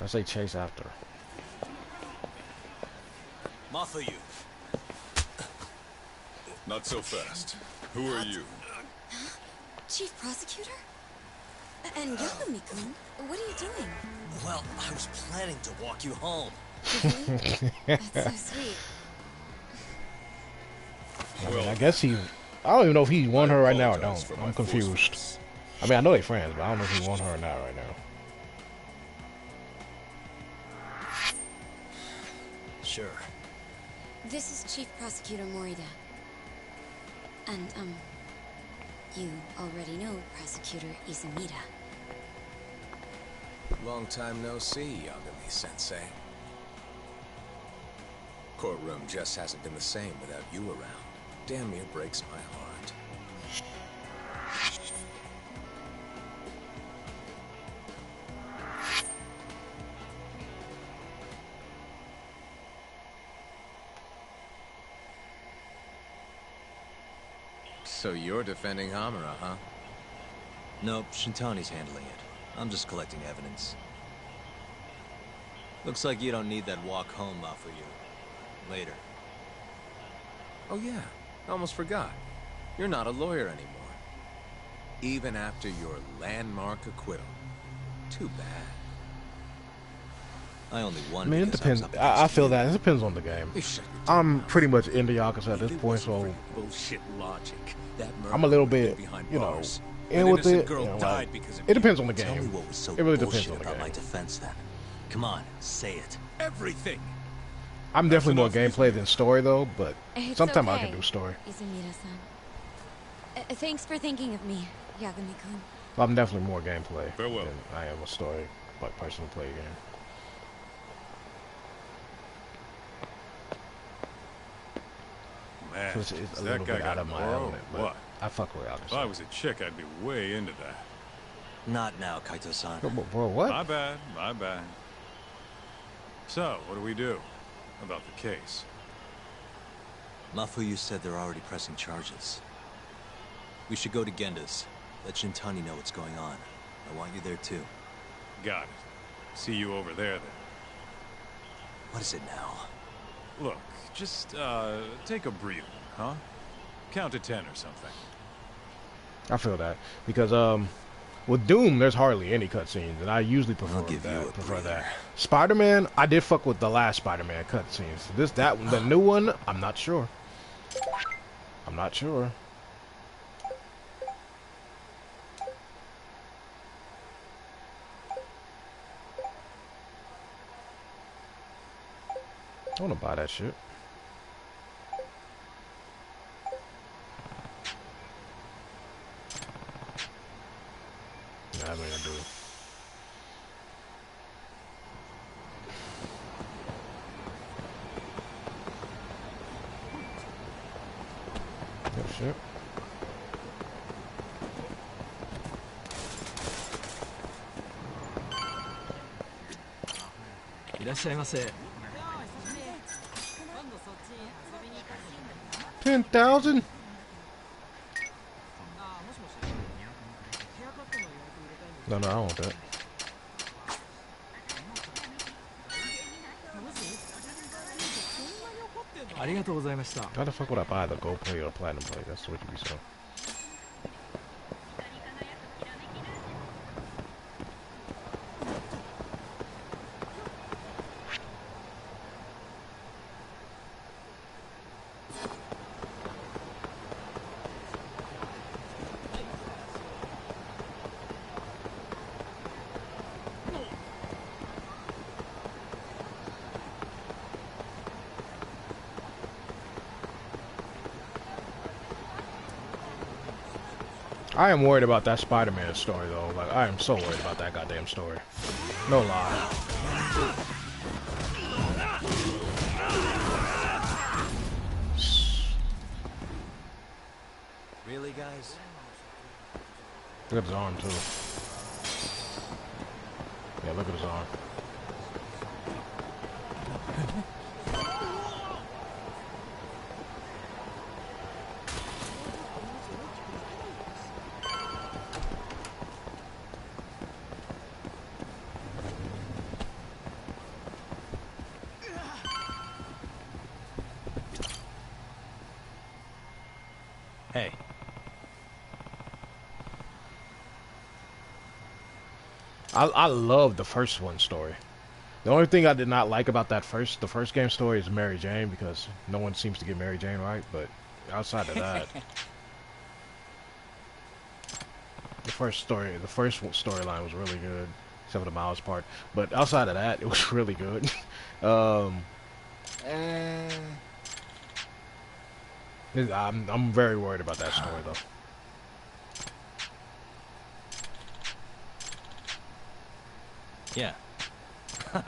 I say chase after her. Mafuyu. Not so fast. Who are you? Chief Prosecutor? And Yagami-kun, what are you doing? Well, I was planning to walk you home. That's so sweet. I mean, I guess he... I don't even know if he won her right now or don't. I'm confused. I mean, I know they're friends, but I don't know if he won her or not right now. Sure. This is Chief Prosecutor Morida. And, you already know Prosecutor Izumida. Long time no see, Yagami-sensei. Courtroom just hasn't been the same without you around. Damn near breaks my heart. So you're defending Hamura, huh? Nope, Shintani's handling it. I'm just collecting evidence. Looks like you don't need that walk home, Mafuyu. Later. Oh yeah, almost forgot. You're not a lawyer anymore. Even after your landmark acquittal. Too bad. I only won. I mean, it depends. I feel that it depends on the game. I'm pretty much into Yakuza at this point, so bullshit logic. I'm a little bit, you know, in with it. You know, like, it depends on the game. Tell me what was so it really depends bullshit on the about game. my defense then. Come on, say it. Everything. I'm definitely more gameplay than story, though. But It's sometimes okay, I can do story. Izumida-san. Thanks for thinking of me, Yagami-kun. I'm definitely more gameplay Farewell. than I am a story, like person to play a game. Man, So it's a that little guy bit got out of my more or element, but what? I fuck with Yakuza. If I was a chick, I'd be way into that. Not now, Kaito-san. Bro, what? My bad, my bad. So, what do we do about the case? Mafuyu said they're already pressing charges. We should go to Genda's. Let Shintani know what's going on. I want you there too. Got it. See you over there then. What is it now? Look, just take a breather, huh? Count to 10 or something. I feel that because with Doom there's hardly any cutscenes, and I usually prefer that. Spider-Man, I did fuck with the last Spider-Man cutscenes. The new one, I'm not sure. I'm not sure. I wanna buy that shit. Nah, I'm not gonna do it. Oh shit. Irashaimase. 10,000? No, I don't want that. How the fuck would I buy the gold plate or platinum plate? That's what you be saying. I am worried about that Spider-Man story, though. Like, I am so worried about that goddamn story. No lie. Really, guys? Look at his arm, too. Yeah, look at his arm. Hey. I love the first one story. The only thing I did not like about the first game story is Mary Jane, because no one seems to get Mary Jane right. But outside of that, the first storyline was really good, except for the Miles part. But outside of that, it was really good. I'm very worried about that story though. Yeah. I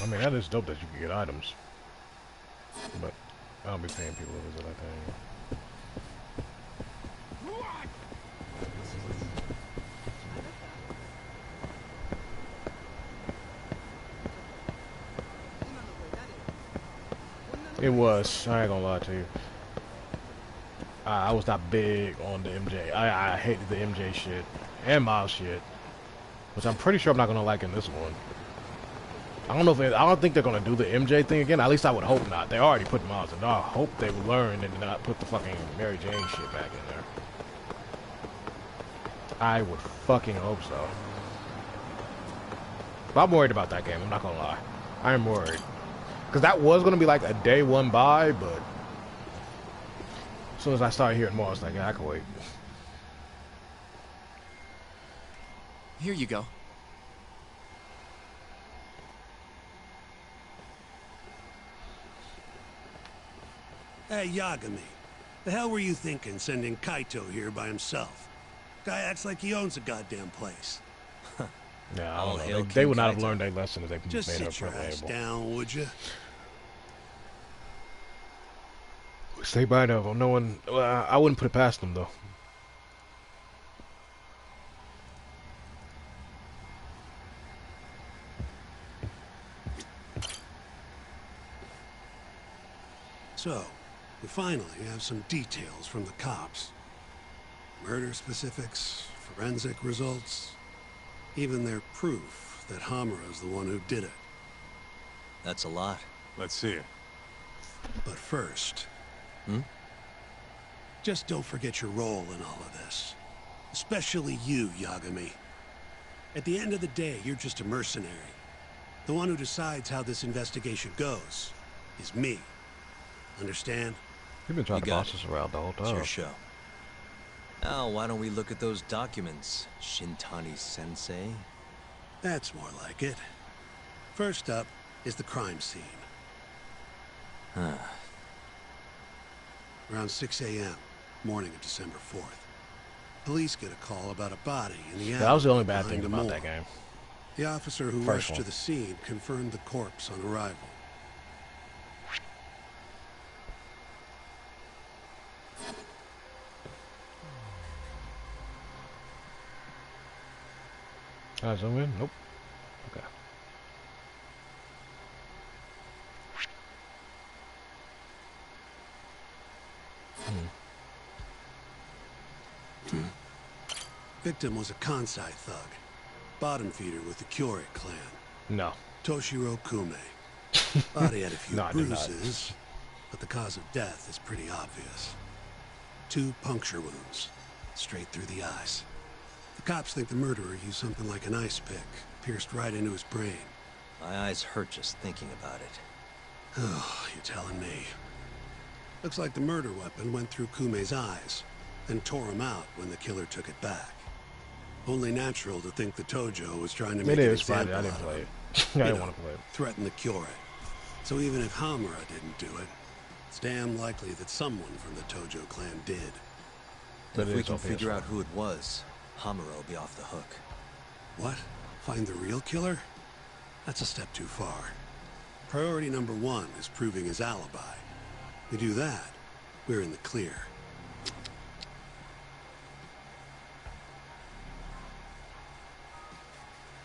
mean, that is dope that you can get items, but I don't be paying people to visit like that anymore. It was. I ain't gonna lie to you. I was not big on the MJ. I hated the MJ shit and Miles shit, which I'm pretty sure I'm not gonna like in this one. I don't know if I don't think they're gonna do the MJ thing again. At least I would hope not. They already put Miles in. I hope they would learn and not put the fucking Mary Jane shit back in there. I would fucking hope so. But I'm worried about that game. I'm not gonna lie. I am worried. Because that was going to be like a day one buy, but as soon as I started hearing more, I was like, yeah, I can wait. Here you go. Hey, Yagami. The hell were you thinking sending Kaito here by himself? Guy acts like he owns a goddamn place. Yeah, I don't know. They would not have learned their lesson if they Just made her sit your ass available. down, would you? Stay by them. No one. I wouldn't put it past them though. So, we finally have some details from the cops. Murder specifics, forensic results, even their proof that Hamura's the one who did it. That's a lot. Let's see it. But first... Just don't forget your role in all of this. Especially you, Yagami. At the end of the day, you're just a mercenary. The one who decides how this investigation goes is me. Understand? You've been trying to boss us around the whole time. It's your show. Now, why don't we look at those documents, Shintani-sensei? That's more like it. First up is the crime scene. Around 6 a.m., morning of December 4th. Police get a call about a body in the alley. That was the only bad behind thing the about mall. that game. The officer who First rushed one. to the scene confirmed the corpse on arrival. Can I zoom in? Nope. Okay. Victim was a Kansai thug, bottom feeder with the Kyorei clan. No. Toshiro Kume. Body had a few No, I did not. bruises, but the cause of death is pretty obvious. 2 puncture wounds, straight through the eyes. The cops think the murderer used something like an ice pick, pierced right into his brain. My eyes hurt just thinking about it. Oh, you're telling me. Looks like the murder weapon went through Kume's eyes, then tore him out when the killer took it back. Only natural to think the Tojo was trying to make It an is Friday. example I didn't out of play him. it. I You didn't know, want to play it. threaten the Kyorei. So even if Hamura didn't do it, it's damn likely that someone from the Tojo clan did. But If it we is can on figure PS4. out who it was, Hamura will be off the hook. What? Find the real killer? That's a step too far. Priority number 1 is proving his alibi. We do that, we're in the clear.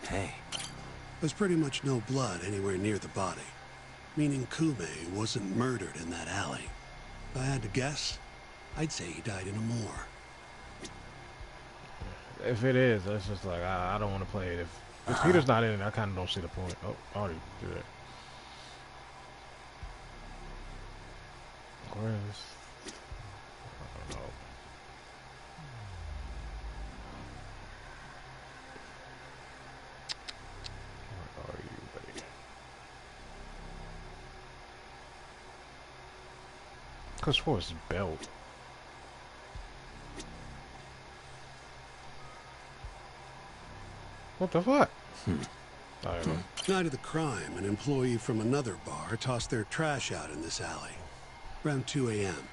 Hey. There's pretty much no blood anywhere near the body, meaning Kume wasn't murdered in that alley. If I had to guess, I'd say he died in a moor. If it is, it's just like I don't want to play it. If Peter's not in it, I kind of don't see the point. Oh, I already did it. Where is? I don't know. Where are you, buddy? Cause for his belt. What the fuck? I don't know. Night of the crime, an employee from another bar tossed their trash out in this alley. Around 2 a.m.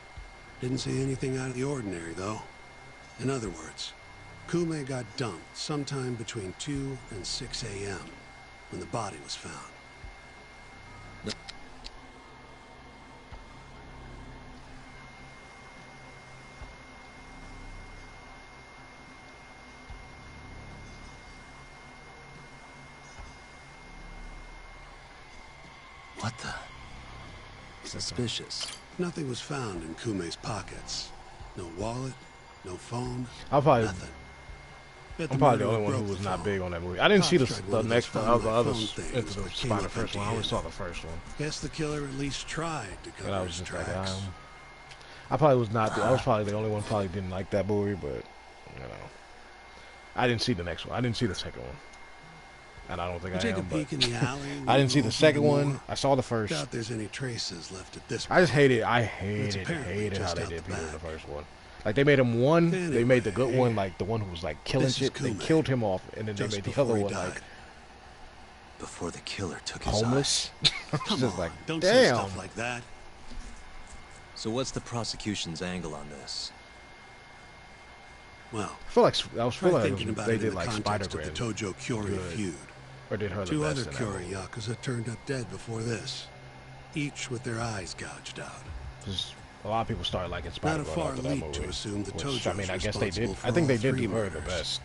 Didn't see anything out of the ordinary, though. In other words, Kume got dumped sometime between 2 and 6 a.m. when the body was found. What the? Suspicious. Nothing was found in Kume's pockets. No wallet, no phone, I'm probably the only one who broke was the not phone. big on that movie. I didn't see Cops tried one the of next those one. I was find my into phone things, but came the up first one. I only saw the first one. Guess the killer at least tried to And I cover was his just like, tracks. I probably was not. I was probably the only one probably didn't like that movie, but you know, I didn't see the next one. I didn't see the second one, and I don't think You I take a am. peek But in the alley. I didn't see the Open second the one. door. I saw the first. Doubt there's any traces left at this I just point. hated. I It's hated apparently how just they out did the Peter in the back. first one. Like they made him one. They made the good Anyway, one like the one who was like killing this is shit. They Kume. killed him off, and then they Just made the before other he one died. like Before the killer took his homeless. eyes. Come just on, like don't say damn. stuff like that. So what's the prosecution's angle on this? Well, I feel like I was try feeling thinking like about they it in did the like context Spider-Man of the Tojo Kyori good. feud. Or did her the Two best other in that Kyori movie. Yakuza turned up dead before this, each with their eyes gouged out. Just a lot of people started liking Not a Spider-Man far after that leap movie. to assume the Which, Tojo's I mean, I guess they did. responsible for I think all they did three do her the murders. best.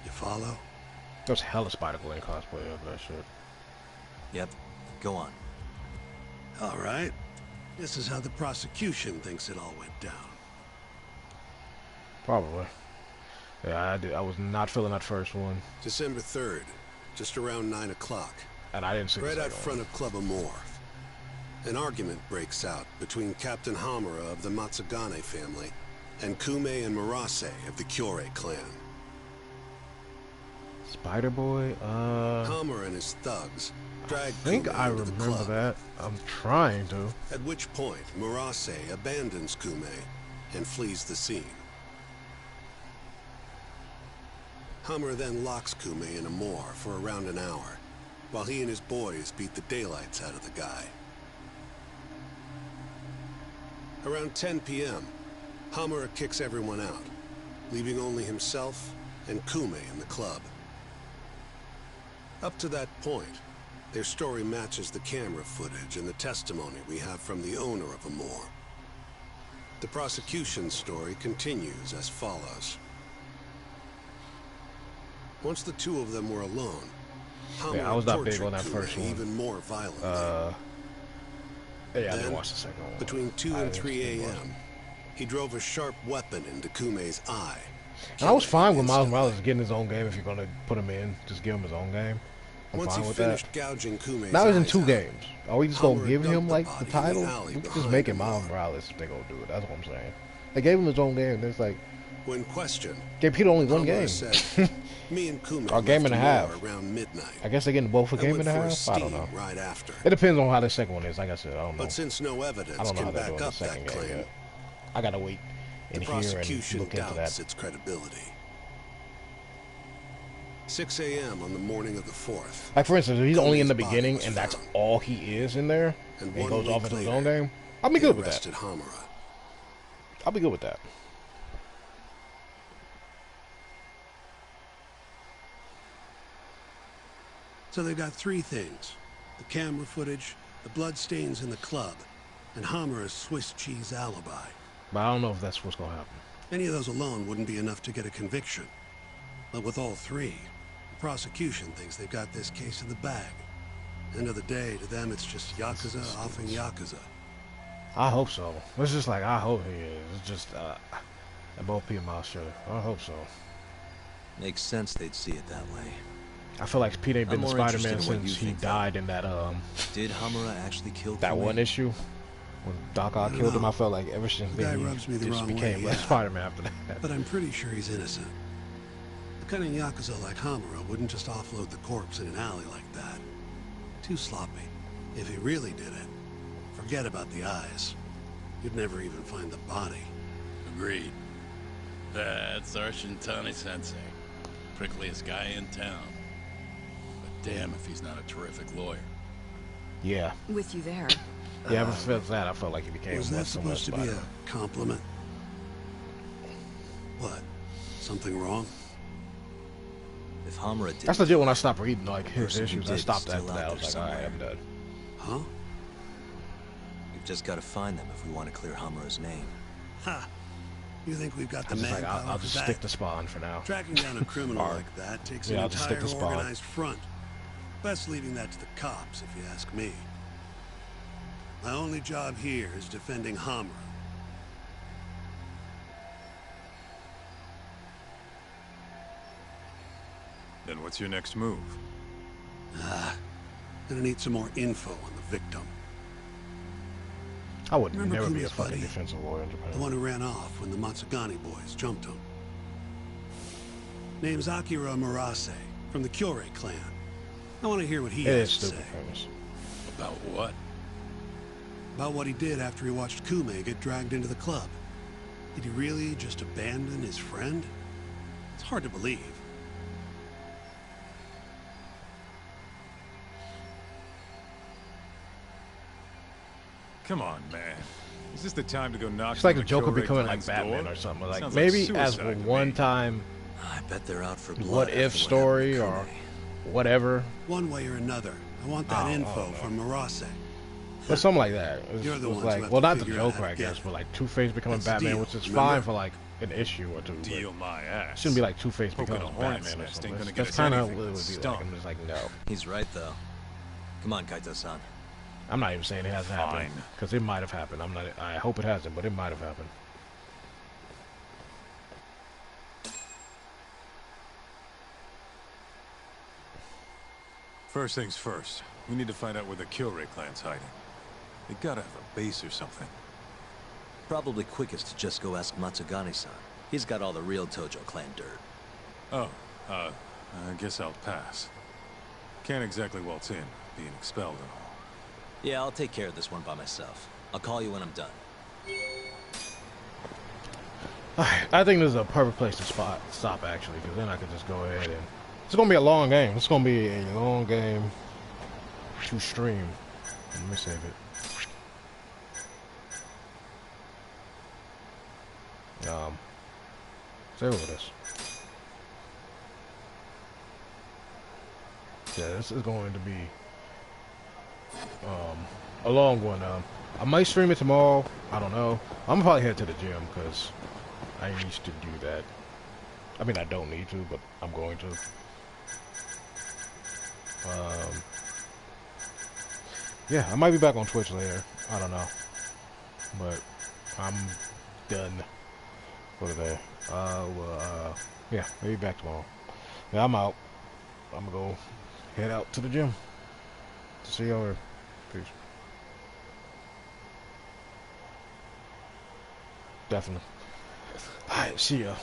You follow? There was hella Spider-Man cosplay of that shit. Yep. Go on. All right. This is how the prosecution thinks it all went down. Probably. Yeah, I was not feeling that first one, December 3rd, just around 9 o'clock. and I didn't see Right the out second front one. of Club Amore. An argument breaks out between Captain Hamura of the Matsugane family and Kume and Murase of the Kyore clan. Spider-Boy. Hamura and his thugs drag I think Kume I into the remember club. that. I'm trying to. At which point, Murase abandons Kume and flees the scene. Hamura then locks Kume in a moor for around an hour, while he and his boys beat the daylights out of the guy. Around 10 p.m., Hamura kicks everyone out, leaving only himself and Kume in the club. Up to that point, their story matches the camera footage and the testimony we have from the owner of Amore. The prosecution's story continues as follows. Once the two of them were alone, Hamura Yeah, I was not big tortured on that Kume first one. even more violently. Yeah, I Then, didn't watch the second one. Between 2 I and didn't 3 watch it. a.m., he drove a sharp weapon into Kume's eye. And I was killing fine him with Miles instantly. Morales getting his own game if you're gonna put him in. Just give him his own game. I'm Once fine he with finished that. gouging Kume's Now he's in eyes 2 out, games. Are we just gonna Hamura give dumped him the like body the in the title? alley We could just behind make the it Miles moor. Morales if they gonna do it. That's what I'm saying. They gave him his own game. It's like When questioned, gave Peter only one Hamura game. said, "Me and Kume Or a game left and a Amore half. around midnight. I guess they're getting both a I game went and a for a half. I don't steam know. right after. It depends on how the second one is. Like I said, I don't know. But since no I evidence don't know can how they're back doing the up that second game claim, yet. I gotta wait the and hear and prosecution look into doubts that. its credibility. 6 a.m. on the morning of the 4th. Like for instance, if he's only in the Kume's body beginning was and that's found. all he is in there, And and he 1 goes week off into his later, own game, I'll be they good with that. arrested Hamura. I'll be good with that. So they got 3 things: the camera footage, the bloodstains in the club, and Hamura's Swiss cheese alibi. But I don't know if that's what's gonna happen. Any of those alone wouldn't be enough to get a conviction. But with all 3, the prosecution thinks they've got this case in the bag. End of the day, to them it's just Yakuza offing Yakuza. I hope so. It's just like I hope he is. It's just I both Peter Miles should. I hope so. Makes sense they'd see it that way. I feel like Pete ain't been I'm the more Spider-Man interested in what since you he think, died in that Did Hamura actually kill that Kume? one issue when Doc Ock killed him. I felt like ever since The guy then rubs me the he just wrong became way, like yeah. Spider-Man after that. But I'm pretty sure he's innocent. The cunning Yakuza like Hamura wouldn't just offload the corpse in an alley like that. Too sloppy. If he really did it, forget about the eyes. You'd never even find the body. Agreed. That's our Shintani-sensei. Prickliest guy in town. But damn if he's not a terrific lawyer. Yeah. With you there. Yeah, ever since that, I felt like he became Was that supposed to be Spider-Man. a compliment? What? Something wrong? If Hamura did, That's legit. When I stopped reading like his person who issues, I did stopped still after that. I out was there like, all right, I'm somewhere. done. Huh? We've just got to find them if we want to clear Hamura's name. Ha! You think we've got the I'm just like, manpower I'll for just that? stick to Spawn for now. Tracking down a criminal like that takes an Yeah, I'll just stick entire to Spawn. organized front. Best leaving that to the cops, if you ask me. My only job here is defending Hamura. Then what's your next move? Gonna need some more info on the victim. I would Remember never be a Kume's fucking buddy? defensive lawyer in Japan. The one who ran off when the Matsugani boys jumped him. Name's Akira Murase, from the Kyorei clan. I want to hear what he It has is to stupid say. famous. About what? About what he did after he watched Kume get dragged into the club. Did he really just abandon his friend? It's hard to believe. Come on, man. Is this the time to go knock It's like on the the Joker Kyorei becoming like clan's Batman door? or something. Like Sounds maybe as suicide to one me. time I bet they're out for blood. what if after what story happened or to Kume. whatever. One way or another, I want that Oh, info no. from Murase. But something like that. It was, You're the it was ones who like, have well, to not the figure out how Joker, to I get guess, it. but like Two-Face becoming That's the Batman, deal, which is remember? fine for like an issue or two. Deal my ass. Shouldn't be like Two-Face Poking becoming a hornet's Batman or nest something. ain't gonna That's get us kind of anything what it but would be stump. like. I'm just like, no. He's right, though. Come on, Kaito-san. I'm not even saying it hasn't happened Fine. because it might have happened. I'm not. I hope it hasn't, but it might have happened. First things first. We need to find out where the Kyorei clan's hiding. They gotta have a base or something. Probably quickest to just go ask Matsugani-san. He's got all the real Tojo clan dirt. Oh, I guess I'll pass. Can't exactly waltz in, being expelled and all. Yeah, I'll take care of this one by myself. I'll call you when I'm done. I think this is a perfect place to stop actually, because then I could just go ahead and. It's gonna be a long game. It's gonna be a long game to stream. Let me save it. Save over this. Yeah, this is going to be a long one. I might stream it tomorrow. I don't know. I'm gonna probably head to the gym because I need to do that. I mean, I don't need to, but I'm going to. Yeah, I might be back on Twitch later. I don't know, but I'm done for today. Yeah, maybe back tomorrow. Yeah, I'm out. I'm gonna go head out to the gym. See y'all later. Peace. Definitely. Alright, see ya.